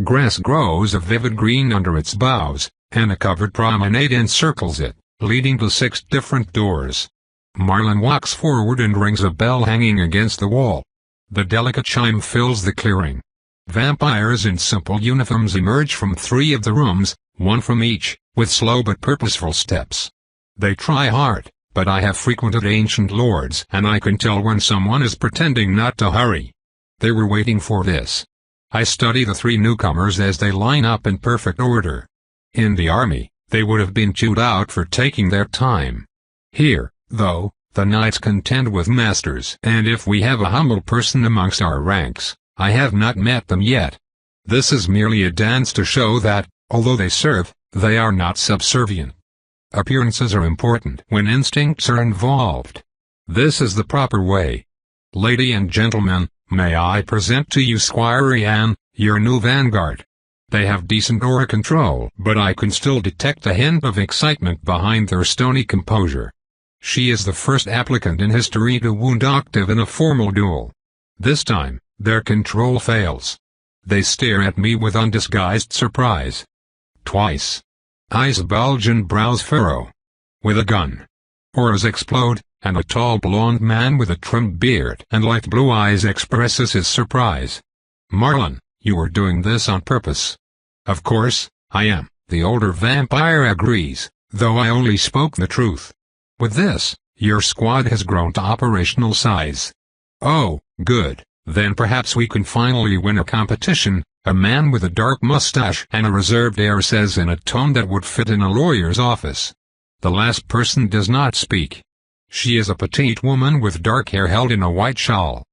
Grass grows a vivid green under its boughs, and a covered promenade encircles it, leading to 6 different doors. Marlon walks forward and rings a bell hanging against the wall. The delicate chime fills the clearing. Vampires in simple uniforms emerge from 3 of the rooms, 1 from each, with slow but purposeful steps. They try hard, but I have frequented ancient lords and I can tell when someone is pretending not to hurry. They were waiting for this. I study the 3 newcomers as they line up in perfect order. In the army, they would have been chewed out for taking their time. Here, though, the knights contend with masters, and if we have a humble person amongst our ranks, I have not met them yet. This is merely a dance to show that, although they serve, they are not subservient. Appearances are important when instincts are involved. This is the proper way. Lady and gentlemen, may I present to you Squire Ian, your new vanguard. They have decent aura control, but I can still detect a hint of excitement behind their stony composure. She is the first applicant in history to wound Octave in a formal duel. This time, their control fails. They stare at me with undisguised surprise. Twice. Eyes bulge and brows furrow. With a gun. Auras explode, and a tall blond man with a trimmed beard and light blue eyes expresses his surprise. Marlon, you are doing this on purpose. Of course, I am, the older vampire agrees, though I only spoke the truth. With this, your squad has grown to operational size. Oh, good, then perhaps we can finally win a competition, a man with a dark mustache and a reserved air says in a tone that would fit in a lawyer's office. The last person does not speak. She is a petite woman with dark hair held in a white shawl.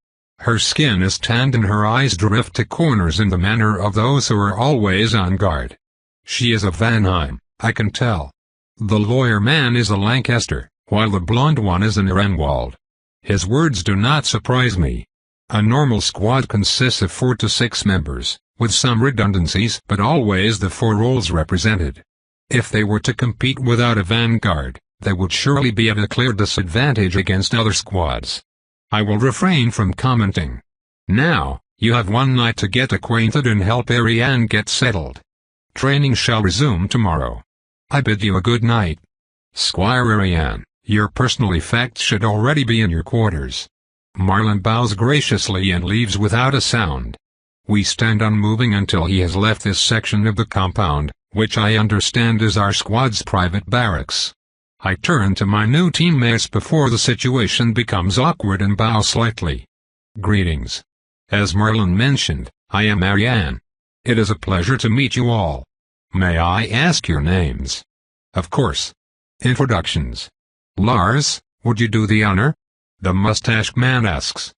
Her skin is tanned and her eyes drift to corners in the manner of those who are always on guard. She is a Vanheim, I can tell. The lawyer man is a Lancaster, while the blonde one is an Arenwald. His words do not surprise me. A normal squad consists of 4 to 6 members, with some redundancies but always the 4 roles represented. If they were to compete without a vanguard, they would surely be at a clear disadvantage against other squads. I will refrain from commenting. Now, you have one night to get acquainted and help Ariane get settled. Training shall resume tomorrow. I bid you a good night. Squire Ariane, your personal effects should already be in your quarters. Marlon bows graciously and leaves without a sound. We stand unmoving until he has left this section of the compound, which I understand is our squad's private barracks. I turn to my new teammates before the situation becomes awkward and bow slightly. Greetings. As Marlon mentioned, I am Ariane. It is a pleasure to meet you all. May I ask your names? Of course. Introductions. Lars, would you do the honor? The mustached man asks.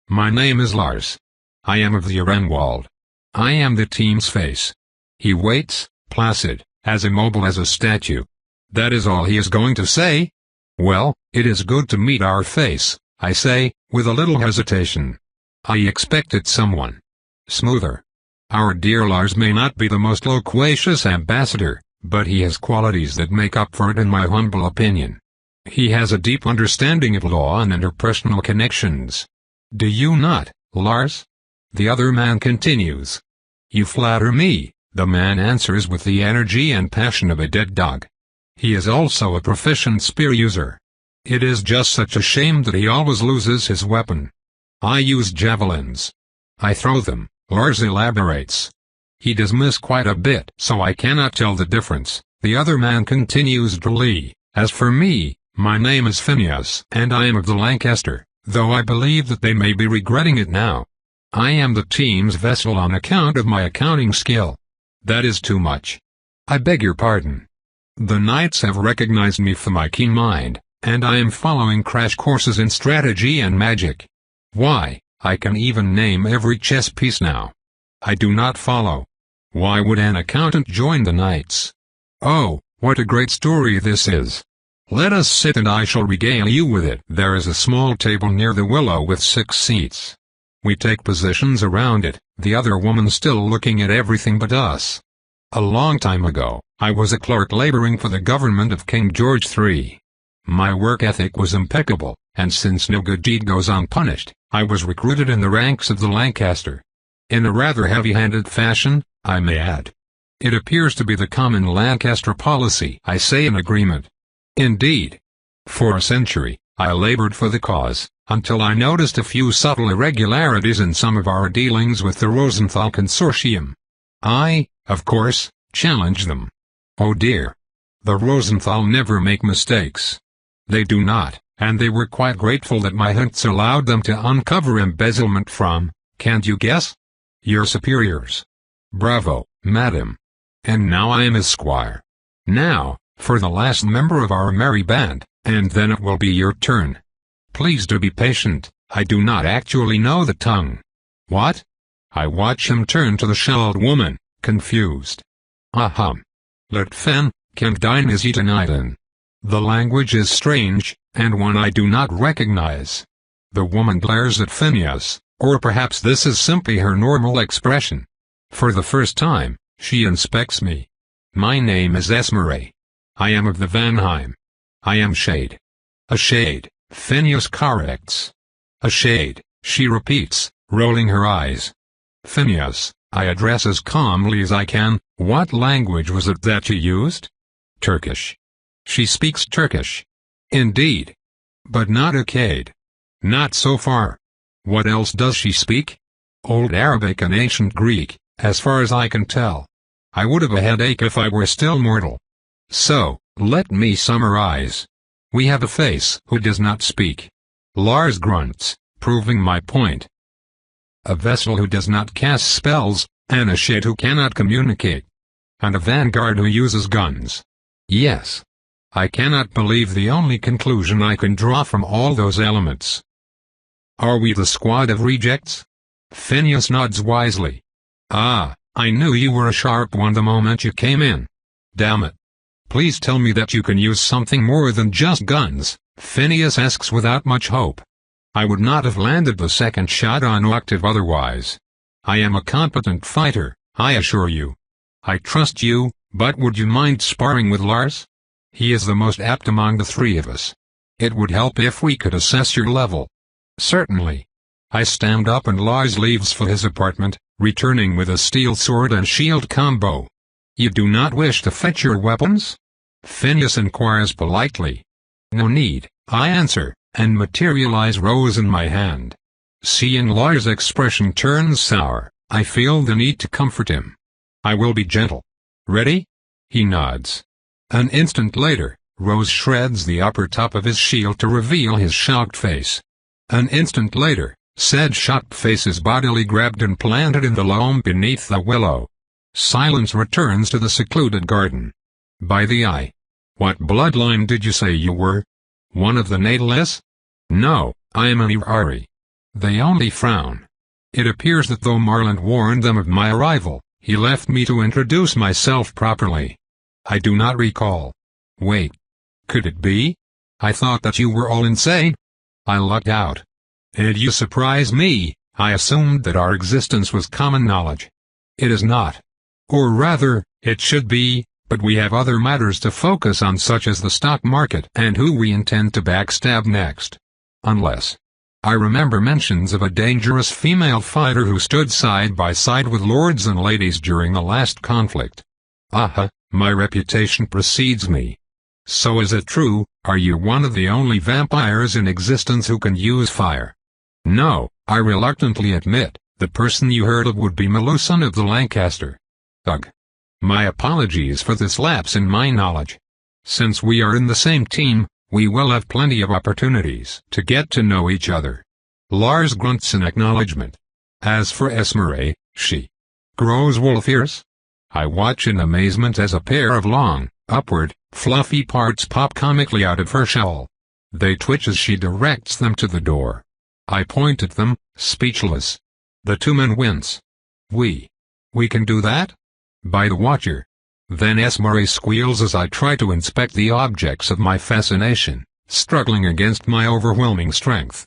My name is Lars. I am of the Arenwald. I am the team's face. He waits, placid, as immobile as a statue. That is all he is going to say? Well, it is good to meet our face, I say, with a little hesitation. I expected someone smoother. Our dear Lars may not be the most loquacious ambassador, but he has qualities that make up for it in my humble opinion. He has a deep understanding of law and interpersonal connections. Do you not, Lars? The other man continues. You flatter me, the man answers with the energy and passion of a dead dog. He is also a proficient spear user. It is just such a shame that he always loses his weapon. I use javelins. I throw them, Lars elaborates. He does miss quite a bit, so I cannot tell the difference. The other man continues dully. As for me, my name is Phineas, and I am of the Lancaster, though I believe that they may be regretting it now. I am the team's vessel on account of my accounting skill. That is too much. I beg your pardon. The knights have recognized me for my keen mind, and I am following crash courses in strategy and magic. Why, I can even name every chess piece now. I do not follow. Why would an accountant join the knights? Oh, what a great story this is. Let us sit and I shall regale you with it. There is a small table near the willow with 6 seats. We take positions around it, the other woman still looking at everything but us. A long time ago, I was a clerk laboring for the government of King George III. My work ethic was impeccable, and since no good deed goes unpunished, I was recruited in the ranks of the Lancaster. In a rather heavy-handed fashion, I may add. It appears to be the common Lancaster policy, I say in agreement. Indeed. For a century, I labored for the cause, until I noticed a few subtle irregularities in some of our dealings with the Rosenthal Consortium. I, of course, challenged them. Oh dear. The Rosenthal never make mistakes. They do not, and they were quite grateful that my hints allowed them to uncover embezzlement from, can't you guess? Your superiors. Bravo, madam. And now I am esquire. Now, for the last member of our merry band, and then it will be your turn. Please do be patient, I do not actually know the tongue. What? I watch him turn to the shawled woman, confused. Ahem. Let fen, can dine is eaten iden. The language is strange, and one I do not recognize. The woman glares at Phineas, or perhaps this is simply her normal expression. For the first time, she inspects me. My name is Esmeralda. I am of the Vanheim. I am Shade. A shade, Phineas corrects. A shade, she repeats, rolling her eyes. Phineas, I address as calmly as I can. What language was it that you used? Turkish. She speaks Turkish. Indeed. But not Akkad. Not so far. What else does she speak? Old Arabic and ancient Greek, as far as I can tell. I would have a headache if I were still mortal. So, let me summarize. We have a face who does not speak. Lars grunts, proving my point. A vessel who does not cast spells, and a shade who cannot communicate. And a vanguard who uses guns. Yes. I cannot believe the only conclusion I can draw from all those elements. Are we the squad of rejects? Phineas nods wisely. Ah, I knew you were a sharp one the moment you came in. Damn it. Please tell me that you can use something more than just guns, Phineas asks without much hope. I would not have landed the second shot on octave otherwise. I am a competent fighter, I assure you. I trust you, but would you mind sparring with Lars? He is the most apt among the three of us. It would help if we could assess your level. Certainly. I stand up and Lars leaves for his apartment, returning with a steel sword and shield combo. You do not wish to fetch your weapons? Phineas inquires politely. No need, I answer, and materialize rose in my hand. Seeing Lars' expression turn sour, I feel the need to comfort him. I will be gentle. Ready? He nods. An instant later, Rose shreds the upper top of his shield to reveal his shocked face. An instant later, said shocked face is bodily grabbed and planted in the loam beneath the willow. Silence returns to the secluded garden. By the eye. What bloodline did you say you were? One of the natalists? No, I am an Irari. They only frown. It appears that though Marland warned them of my arrival, he left me to introduce myself properly. I do not recall. Wait. Could it be? I thought that you were all insane. I lucked out. And you surprise me. I assumed that our existence was common knowledge. It is not. Or rather, it should be, but we have other matters to focus on, such as the stock market and who we intend to backstab next. Unless. I remember mentions of a dangerous female fighter who stood side by side with lords and ladies during the last conflict. Aha, my reputation precedes me. So is it true, are you one of the only vampires in existence who can use fire? No, I reluctantly admit, the person you heard of would be Melusan of the Lancaster. Ugh. My apologies for this lapse in my knowledge. Since we are in the same team, we will have plenty of opportunities to get to know each other. Lars grunts in acknowledgement. As for Esmeralda, she grows wool-fierce. I watch in amazement as a pair of long, upward, fluffy parts pop comically out of her shawl. They twitch as she directs them to the door. I point at them, speechless. The two men wince. We can do that? By the Watcher. Then Esmeralda squeals as I try to inspect the objects of my fascination, struggling against my overwhelming strength.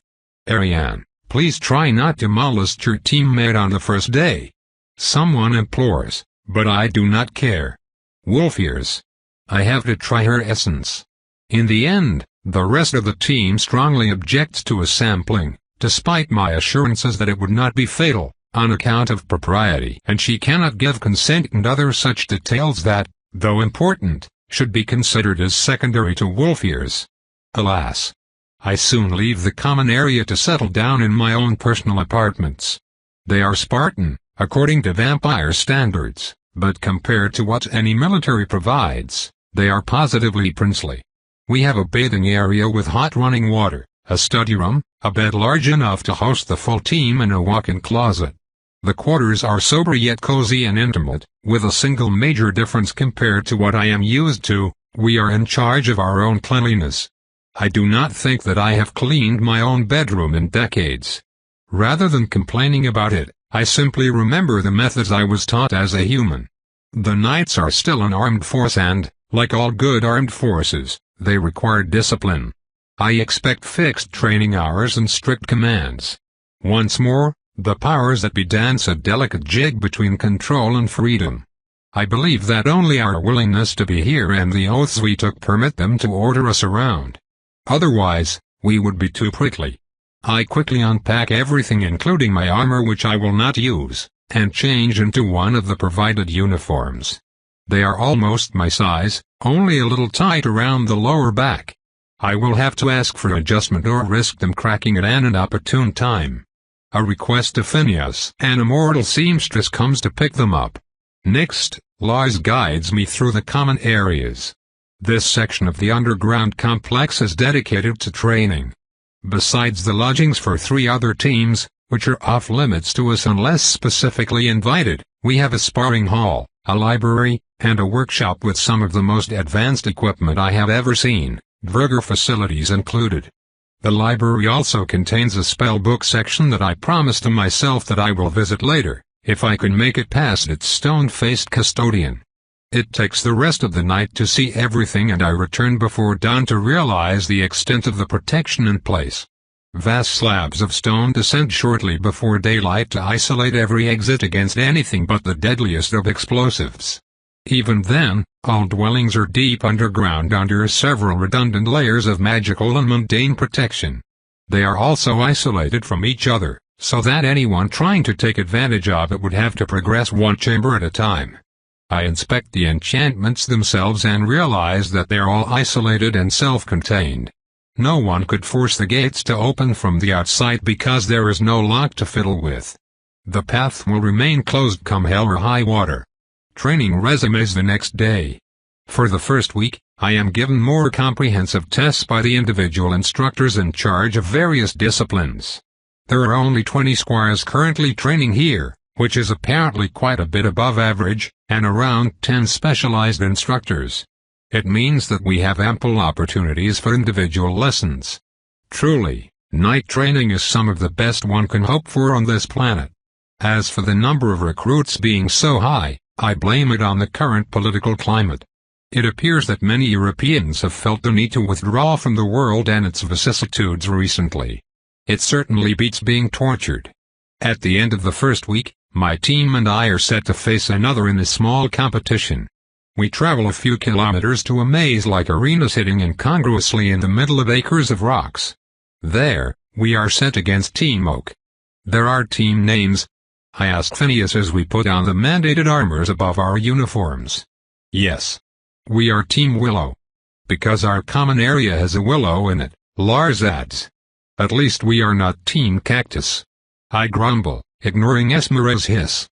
Ariane, please try not to molest your teammate on the first day. Someone implores, but I do not care. Wolf-ears. I have to try her essence. In the end, the rest of the team strongly objects to a sampling, despite my assurances that it would not be fatal, on account of propriety, and she cannot give consent and other such details that, though important, should be considered as secondary to wolf-ears. Alas! I soon leave the common area to settle down in my own personal apartments. They are Spartan, according to vampire standards, but compared to what any military provides, they are positively princely. We have a bathing area with hot running water, a study room, a bed large enough to host the full team, and a walk-in closet. The quarters are sober yet cozy and intimate, with a single major difference compared to what I am used to: we are in charge of our own cleanliness. I do not think that I have cleaned my own bedroom in decades. Rather than complaining about it, I simply remember the methods I was taught as a human. The knights are still an armed force and, like all good armed forces, they require discipline. I expect fixed training hours and strict commands. Once more, the powers that be dance a delicate jig between control and freedom. I believe that only our willingness to be here and the oaths we took permit them to order us around. Otherwise, we would be too prickly. I quickly unpack everything, including my armor, which I will not use, and change into one of the provided uniforms. They are almost my size, only a little tight around the lower back. I will have to ask for adjustment or risk them cracking at an inopportune time. A request to Phineas, an immortal seamstress, comes to pick them up. Next, Lars guides me through the common areas. This section of the underground complex is dedicated to training. Besides the lodgings for 3 other teams, which are off-limits to us unless specifically invited, we have a sparring hall, a library, and a workshop with some of the most advanced equipment I have ever seen, burger facilities included. The library also contains a spellbook section that I promised to myself that I will visit later, if I can make it past its stone-faced custodian. It takes the rest of the night to see everything, and I return before dawn to realize the extent of the protection in place. Vast slabs of stone descend shortly before daylight to isolate every exit against anything but the deadliest of explosives. Even then, all dwellings are deep underground under several redundant layers of magical and mundane protection. They are also isolated from each other, so that anyone trying to take advantage of it would have to progress one chamber at a time. I inspect the enchantments themselves and realize that they are all isolated and self-contained. No one could force the gates to open from the outside because there is no lock to fiddle with. The path will remain closed come hell or high water. Training resumes the next day. For the first week, I am given more comprehensive tests by the individual instructors in charge of various disciplines. There are only 20 squires currently training here, which is apparently quite a bit above average, and around 10 specialized instructors. It means that we have ample opportunities for individual lessons. Truly, night training is some of the best one can hope for on this planet. As for the number of recruits being so high, I blame it on the current political climate. It appears that many Europeans have felt the need to withdraw from the world and its vicissitudes recently. It certainly beats being tortured. At the end of the first week, my team and I are set to face another in a small competition. We travel a few kilometers to a maze-like arena sitting incongruously in the middle of acres of rocks. There, we are set against Team Oak. There are team names. I ask Phineas as we put on the mandated armors above our uniforms. Yes. We are Team Willow. Because our common area has a willow in it, Lars adds. At least we are not Team Cactus. I grumble, ignoring Esmeralda's hiss.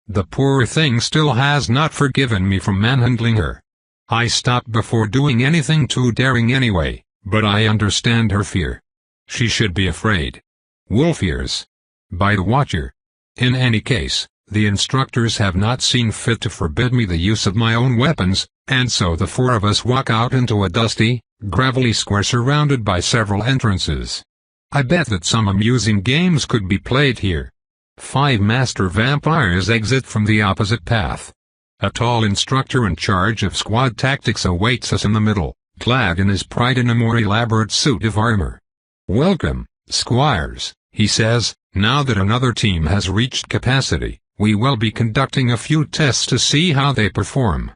The poor thing still has not forgiven me for manhandling her. I stopped before doing anything too daring anyway, but I understand her fear. She should be afraid. Wolf ears. By the Watcher. In any case, the instructors have not seen fit to forbid me the use of my own weapons, and so the four of us walk out into a dusty, gravelly square surrounded by several entrances. I bet that some amusing games could be played here. 5 master vampires exit from the opposite path. A tall instructor in charge of squad tactics awaits us in the middle, clad in his pride in a more elaborate suit of armor. "Welcome, squires," he says. "Now that another team has reached capacity, we will be conducting a few tests to see how they perform.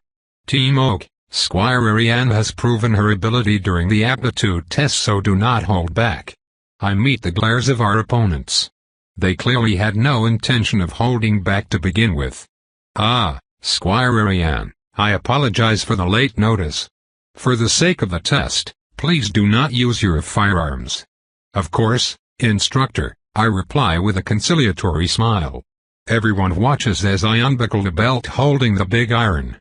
Team Oak, Squire Ariane has proven her ability during the aptitude test, so do not hold back." I meet the glares of our opponents. They clearly had no intention of holding back to begin with. "Ah, Squire Ariane, I apologize for the late notice. For the sake of the test, please do not use your firearms." "Of course, instructor," I reply with a conciliatory smile. Everyone watches as I unbuckle the belt holding the big iron.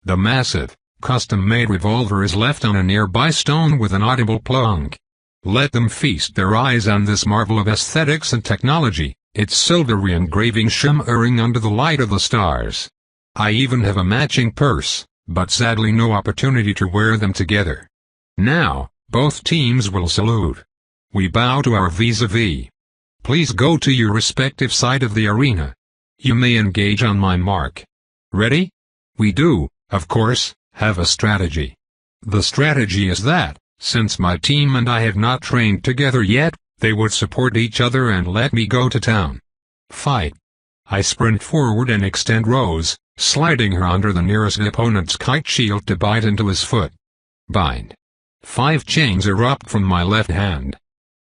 The massive, custom-made revolver is left on a nearby stone with an audible plunk. Let them feast their eyes on this marvel of aesthetics and technology, its silvery engraving shimmering under the light of the stars. I even have a matching purse, but sadly no opportunity to wear them together. Now, both teams will salute. We bow to our vis-a-vis. Please go to your respective side of the arena. You may engage on my mark. Ready? We do, of course, have a strategy. The strategy is that, since my team and I have not trained together yet, they would support each other and let me go to town. Fight. I sprint forward and extend Rose, sliding her under the nearest opponent's kite shield to bite into his foot. Bind. 5 chains erupt from my left hand.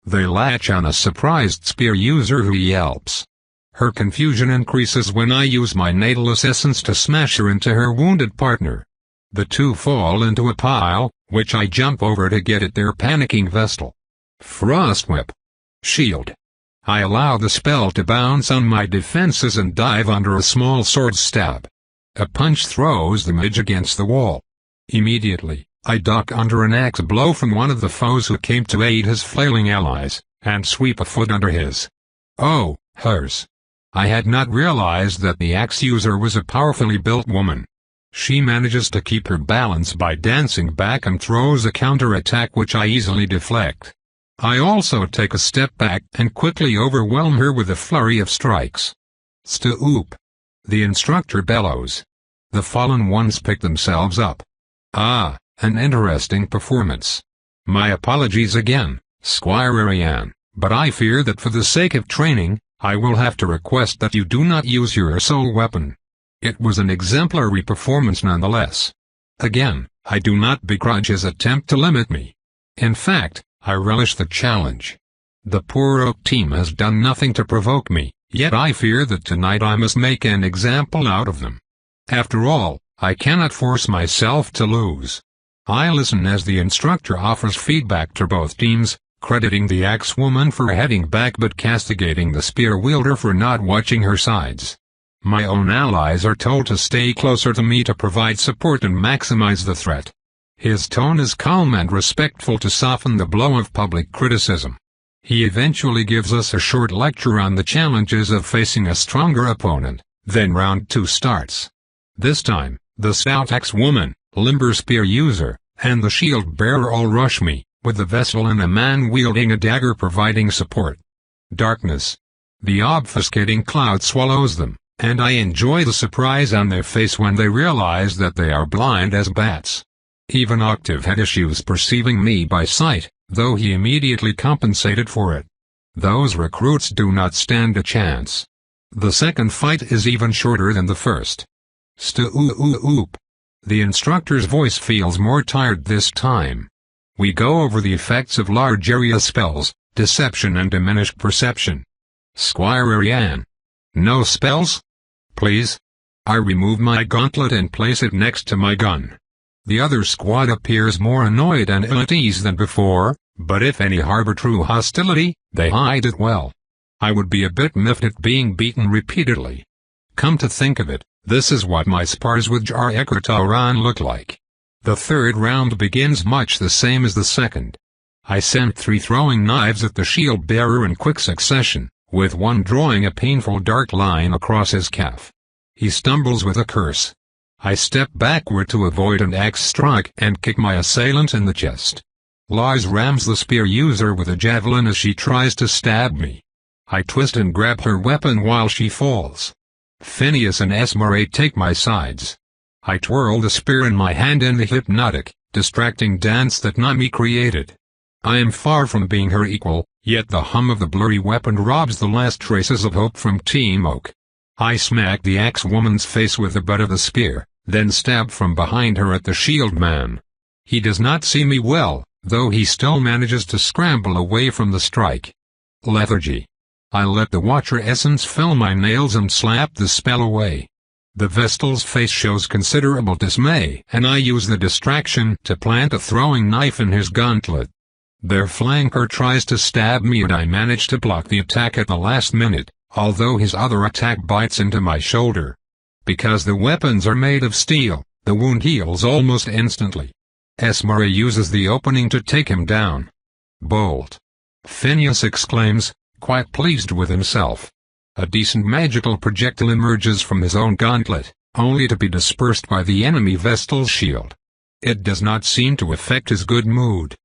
They latch on a surprised spear user who yelps. Her confusion increases when I use my Nautilus essence to smash her into her wounded partner. The two fall into a pile, which I jump over to get at their panicking Vestal. Frost Whip. Shield. I allow the spell to bounce on my defenses and dive under a small sword stab. A punch throws the mage against the wall. Immediately, I duck under an axe blow from one of the foes who came to aid his flailing allies, and sweep a foot under his. Oh, hers. I had not realized that the axe user was a powerfully built woman. She manages to keep her balance by dancing back and throws a counter-attack which I easily deflect. I also take a step back and quickly overwhelm her with a flurry of strikes. Stoop. The instructor bellows. The fallen ones pick themselves up. Ah, an interesting performance. My apologies again, Squire Ariane, but I fear that for the sake of training, I will have to request that you do not use your assault weapon. It was an exemplary performance nonetheless. Again, I do not begrudge his attempt to limit me. In fact, I relish the challenge. The poor Oak team has done nothing to provoke me, yet I fear that tonight I must make an example out of them. After all, I cannot force myself to lose. I listen as the instructor offers feedback to both teams, crediting the axe woman for heading back but castigating the spear wielder for not watching her sides. My own allies are told to stay closer to me to provide support and maximize the threat. His tone is calm and respectful to soften the blow of public criticism. He eventually gives us a short lecture on the challenges of facing a stronger opponent, then round 2 starts. This time, the stout axe woman, limber spear user, and the shield-bearer all rush me, with the Vestal and a man wielding a dagger providing support. Darkness. The obfuscating cloud swallows them, and I enjoy the surprise on their face when they realize that they are blind as bats. Even Octave had issues perceiving me by sight, though he immediately compensated for it. Those recruits do not stand a chance. The second fight is even shorter than the first. St-oop. The instructor's voice feels more tired this time. We go over the effects of large area spells, deception and diminished perception. Squire Ariane. No spells? Please? I remove my gauntlet and place it next to my gun. The other squad appears more annoyed and ill at ease than before, but if any harbor true hostility, they hide it well. I would be a bit miffed at being beaten repeatedly. Come to think of it, this is what my spars with Jar-Ek or Tauran look like. The third round begins much the same as the second. I sent 3 throwing knives at the shield-bearer in quick succession, with one drawing a painful dark line across his calf. He stumbles with a curse. I step backward to avoid an axe strike and kick my assailant in the chest. Lars rams the spear user with a javelin as she tries to stab me. I twist and grab her weapon while she falls. Phineas and Esmeralda take my sides. I twirl the spear in my hand in the hypnotic, distracting dance that Nami created. I am far from being her equal, yet the hum of the blurry weapon robs the last traces of hope from Team Oak. I smack the axe woman's face with the butt of the spear, then stab from behind her at the shield man. He does not see me well, though he still manages to scramble away from the strike. Lethargy. I let the Watcher essence fill my nails and slap the spell away. The Vestal's face shows considerable dismay, and I use the distraction to plant a throwing knife in his gauntlet. Their flanker tries to stab me and I manage to block the attack at the last minute, although his other attack bites into my shoulder. Because the weapons are made of steel, the wound heals almost instantly. Esmeralda uses the opening to take him down. Bolt. Phineas exclaims, quite pleased with himself. A decent magical projectile emerges from his own gauntlet, only to be dispersed by the enemy Vestal's shield. It does not seem to affect his good mood.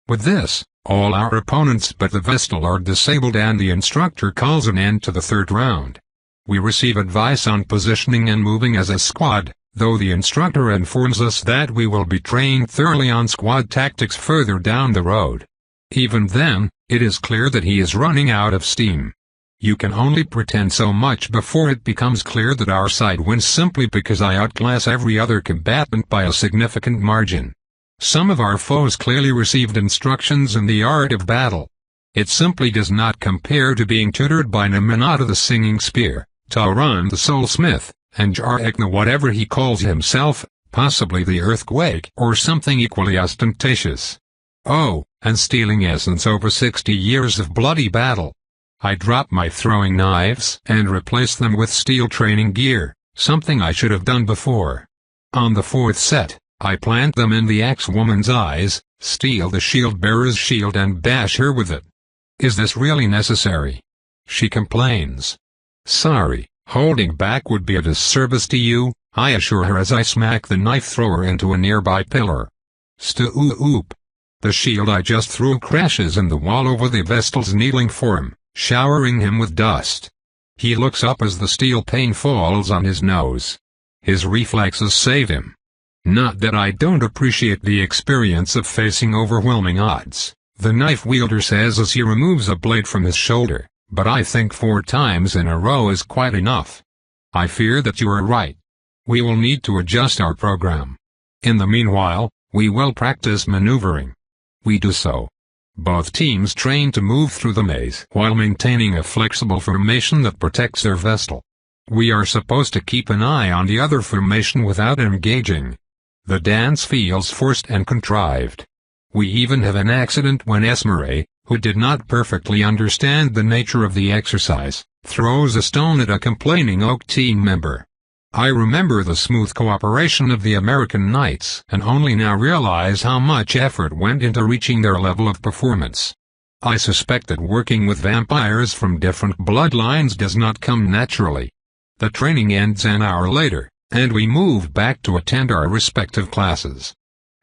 With this, all our opponents but the Vestal are disabled and the instructor calls an end to the third round. We receive advice on positioning and moving as a squad, though the instructor informs us that we will be trained thoroughly on squad tactics further down the road. Even then, it is clear that he is running out of steam. You can only pretend so much before it becomes clear that our side wins simply because I outclass every other combatant by a significant margin. Some of our foes clearly received instructions in the art of battle. It simply does not compare to being tutored by Naminata the Singing Spear, Tauran the Soulsmith, and Jar-Ek the whatever he calls himself, possibly the Earthquake or something equally ostentatious. Oh, and stealing essence over 60 years of bloody battle. I drop my throwing knives and replace them with steel training gear, something I should have done before. On the fourth set, I plant them in the axe woman's eyes, steal the shield-bearer's shield and bash her with it. Is this really necessary? She complains. Sorry, holding back would be a disservice to you, I assure her as I smack the knife thrower into a nearby pillar. St-oop. The shield I just threw crashes in the wall over the Vestal's kneeling form, showering him with dust. He looks up as the steel pane falls on his nose. His reflexes save him. Not that I don't appreciate the experience of facing overwhelming odds, the knife wielder says as he removes a blade from his shoulder, but I think 4 times in a row is quite enough. I fear that you are right. We will need to adjust our program. In the meanwhile, we will practice maneuvering. We do so. Both teams train to move through the maze while maintaining a flexible formation that protects their Vestal. We are supposed to keep an eye on the other formation without engaging. The dance feels forced and contrived. We even have an accident when Esmeralda, who did not perfectly understand the nature of the exercise, throws a stone at a complaining Oak team member. I remember the smooth cooperation of the American Knights and only now realize how much effort went into reaching their level of performance. I suspect that working with vampires from different bloodlines does not come naturally. The training ends an hour later, and we move back to attend our respective classes.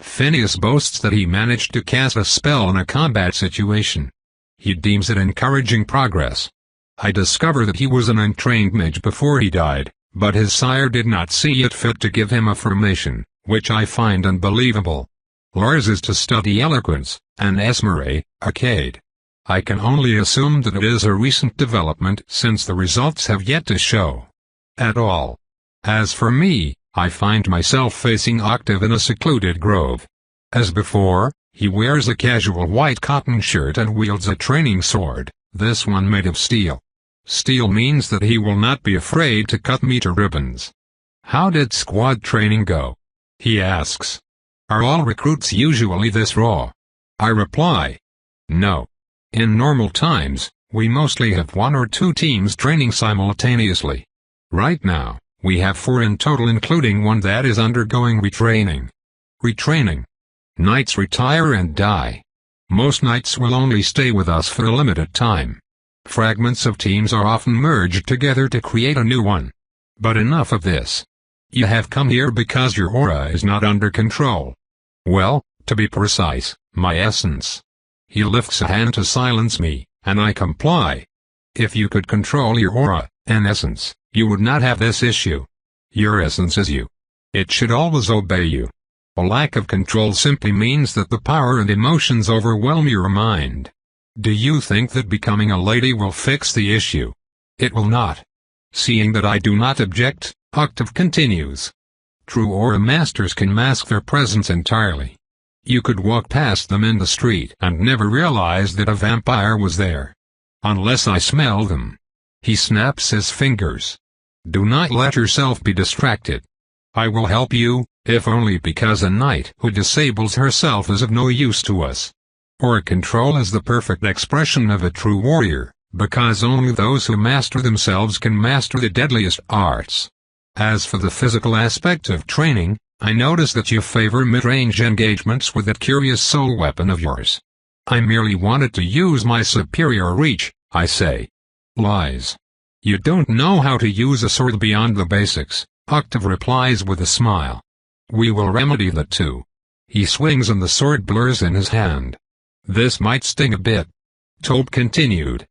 Phineas boasts that he managed to cast a spell in a combat situation. He deems it encouraging progress. I discover that he was an untrained mage before he died, but his sire did not see it fit to give him a formation, which I find unbelievable. Lars is to study eloquence, and Esmeralda, arcade. I can only assume that it is a recent development since the results have yet to show at all. As for me, I find myself facing Octave in a secluded grove. As before, he wears a casual white cotton shirt and wields a training sword, this one made of steel. Steel means that he will not be afraid to cut me to ribbons. "How did squad training go?" he asks. "Are all recruits usually this raw?" I reply, "No. In normal times, we mostly have 1 or 2 teams training simultaneously. Right now, we have 4 in total including one that is undergoing retraining." Retraining. Knights retire and die. Most knights will only stay with us for a limited time. Fragments of teams are often merged together to create a new one. But enough of this. You have come here because your aura is not under control. Well, to be precise, my essence. He lifts a hand to silence me, and I comply. If you could control your aura, in essence, you would not have this issue. Your essence is you. It should always obey you. A lack of control simply means that the power and emotions overwhelm your mind. Do you think that becoming a lady will fix the issue? It will not. Seeing that I do not object, Octave continues. True aura masters can mask their presence entirely. You could walk past them in the street and never realize that a vampire was there. Unless I smell them. He snaps his fingers. Do not let yourself be distracted. I will help you, if only because a knight who disables herself is of no use to us. Aura control is the perfect expression of a true warrior, because only those who master themselves can master the deadliest arts. As for the physical aspect of training, I notice that you favor mid-range engagements with that curious soul weapon of yours. I merely wanted to use my superior reach, I say. Lies. You don't know how to use a sword beyond the basics, Octave replies with a smile. We will remedy that too. He swings and the sword blurs in his hand. This might sting a bit. Tobe continued,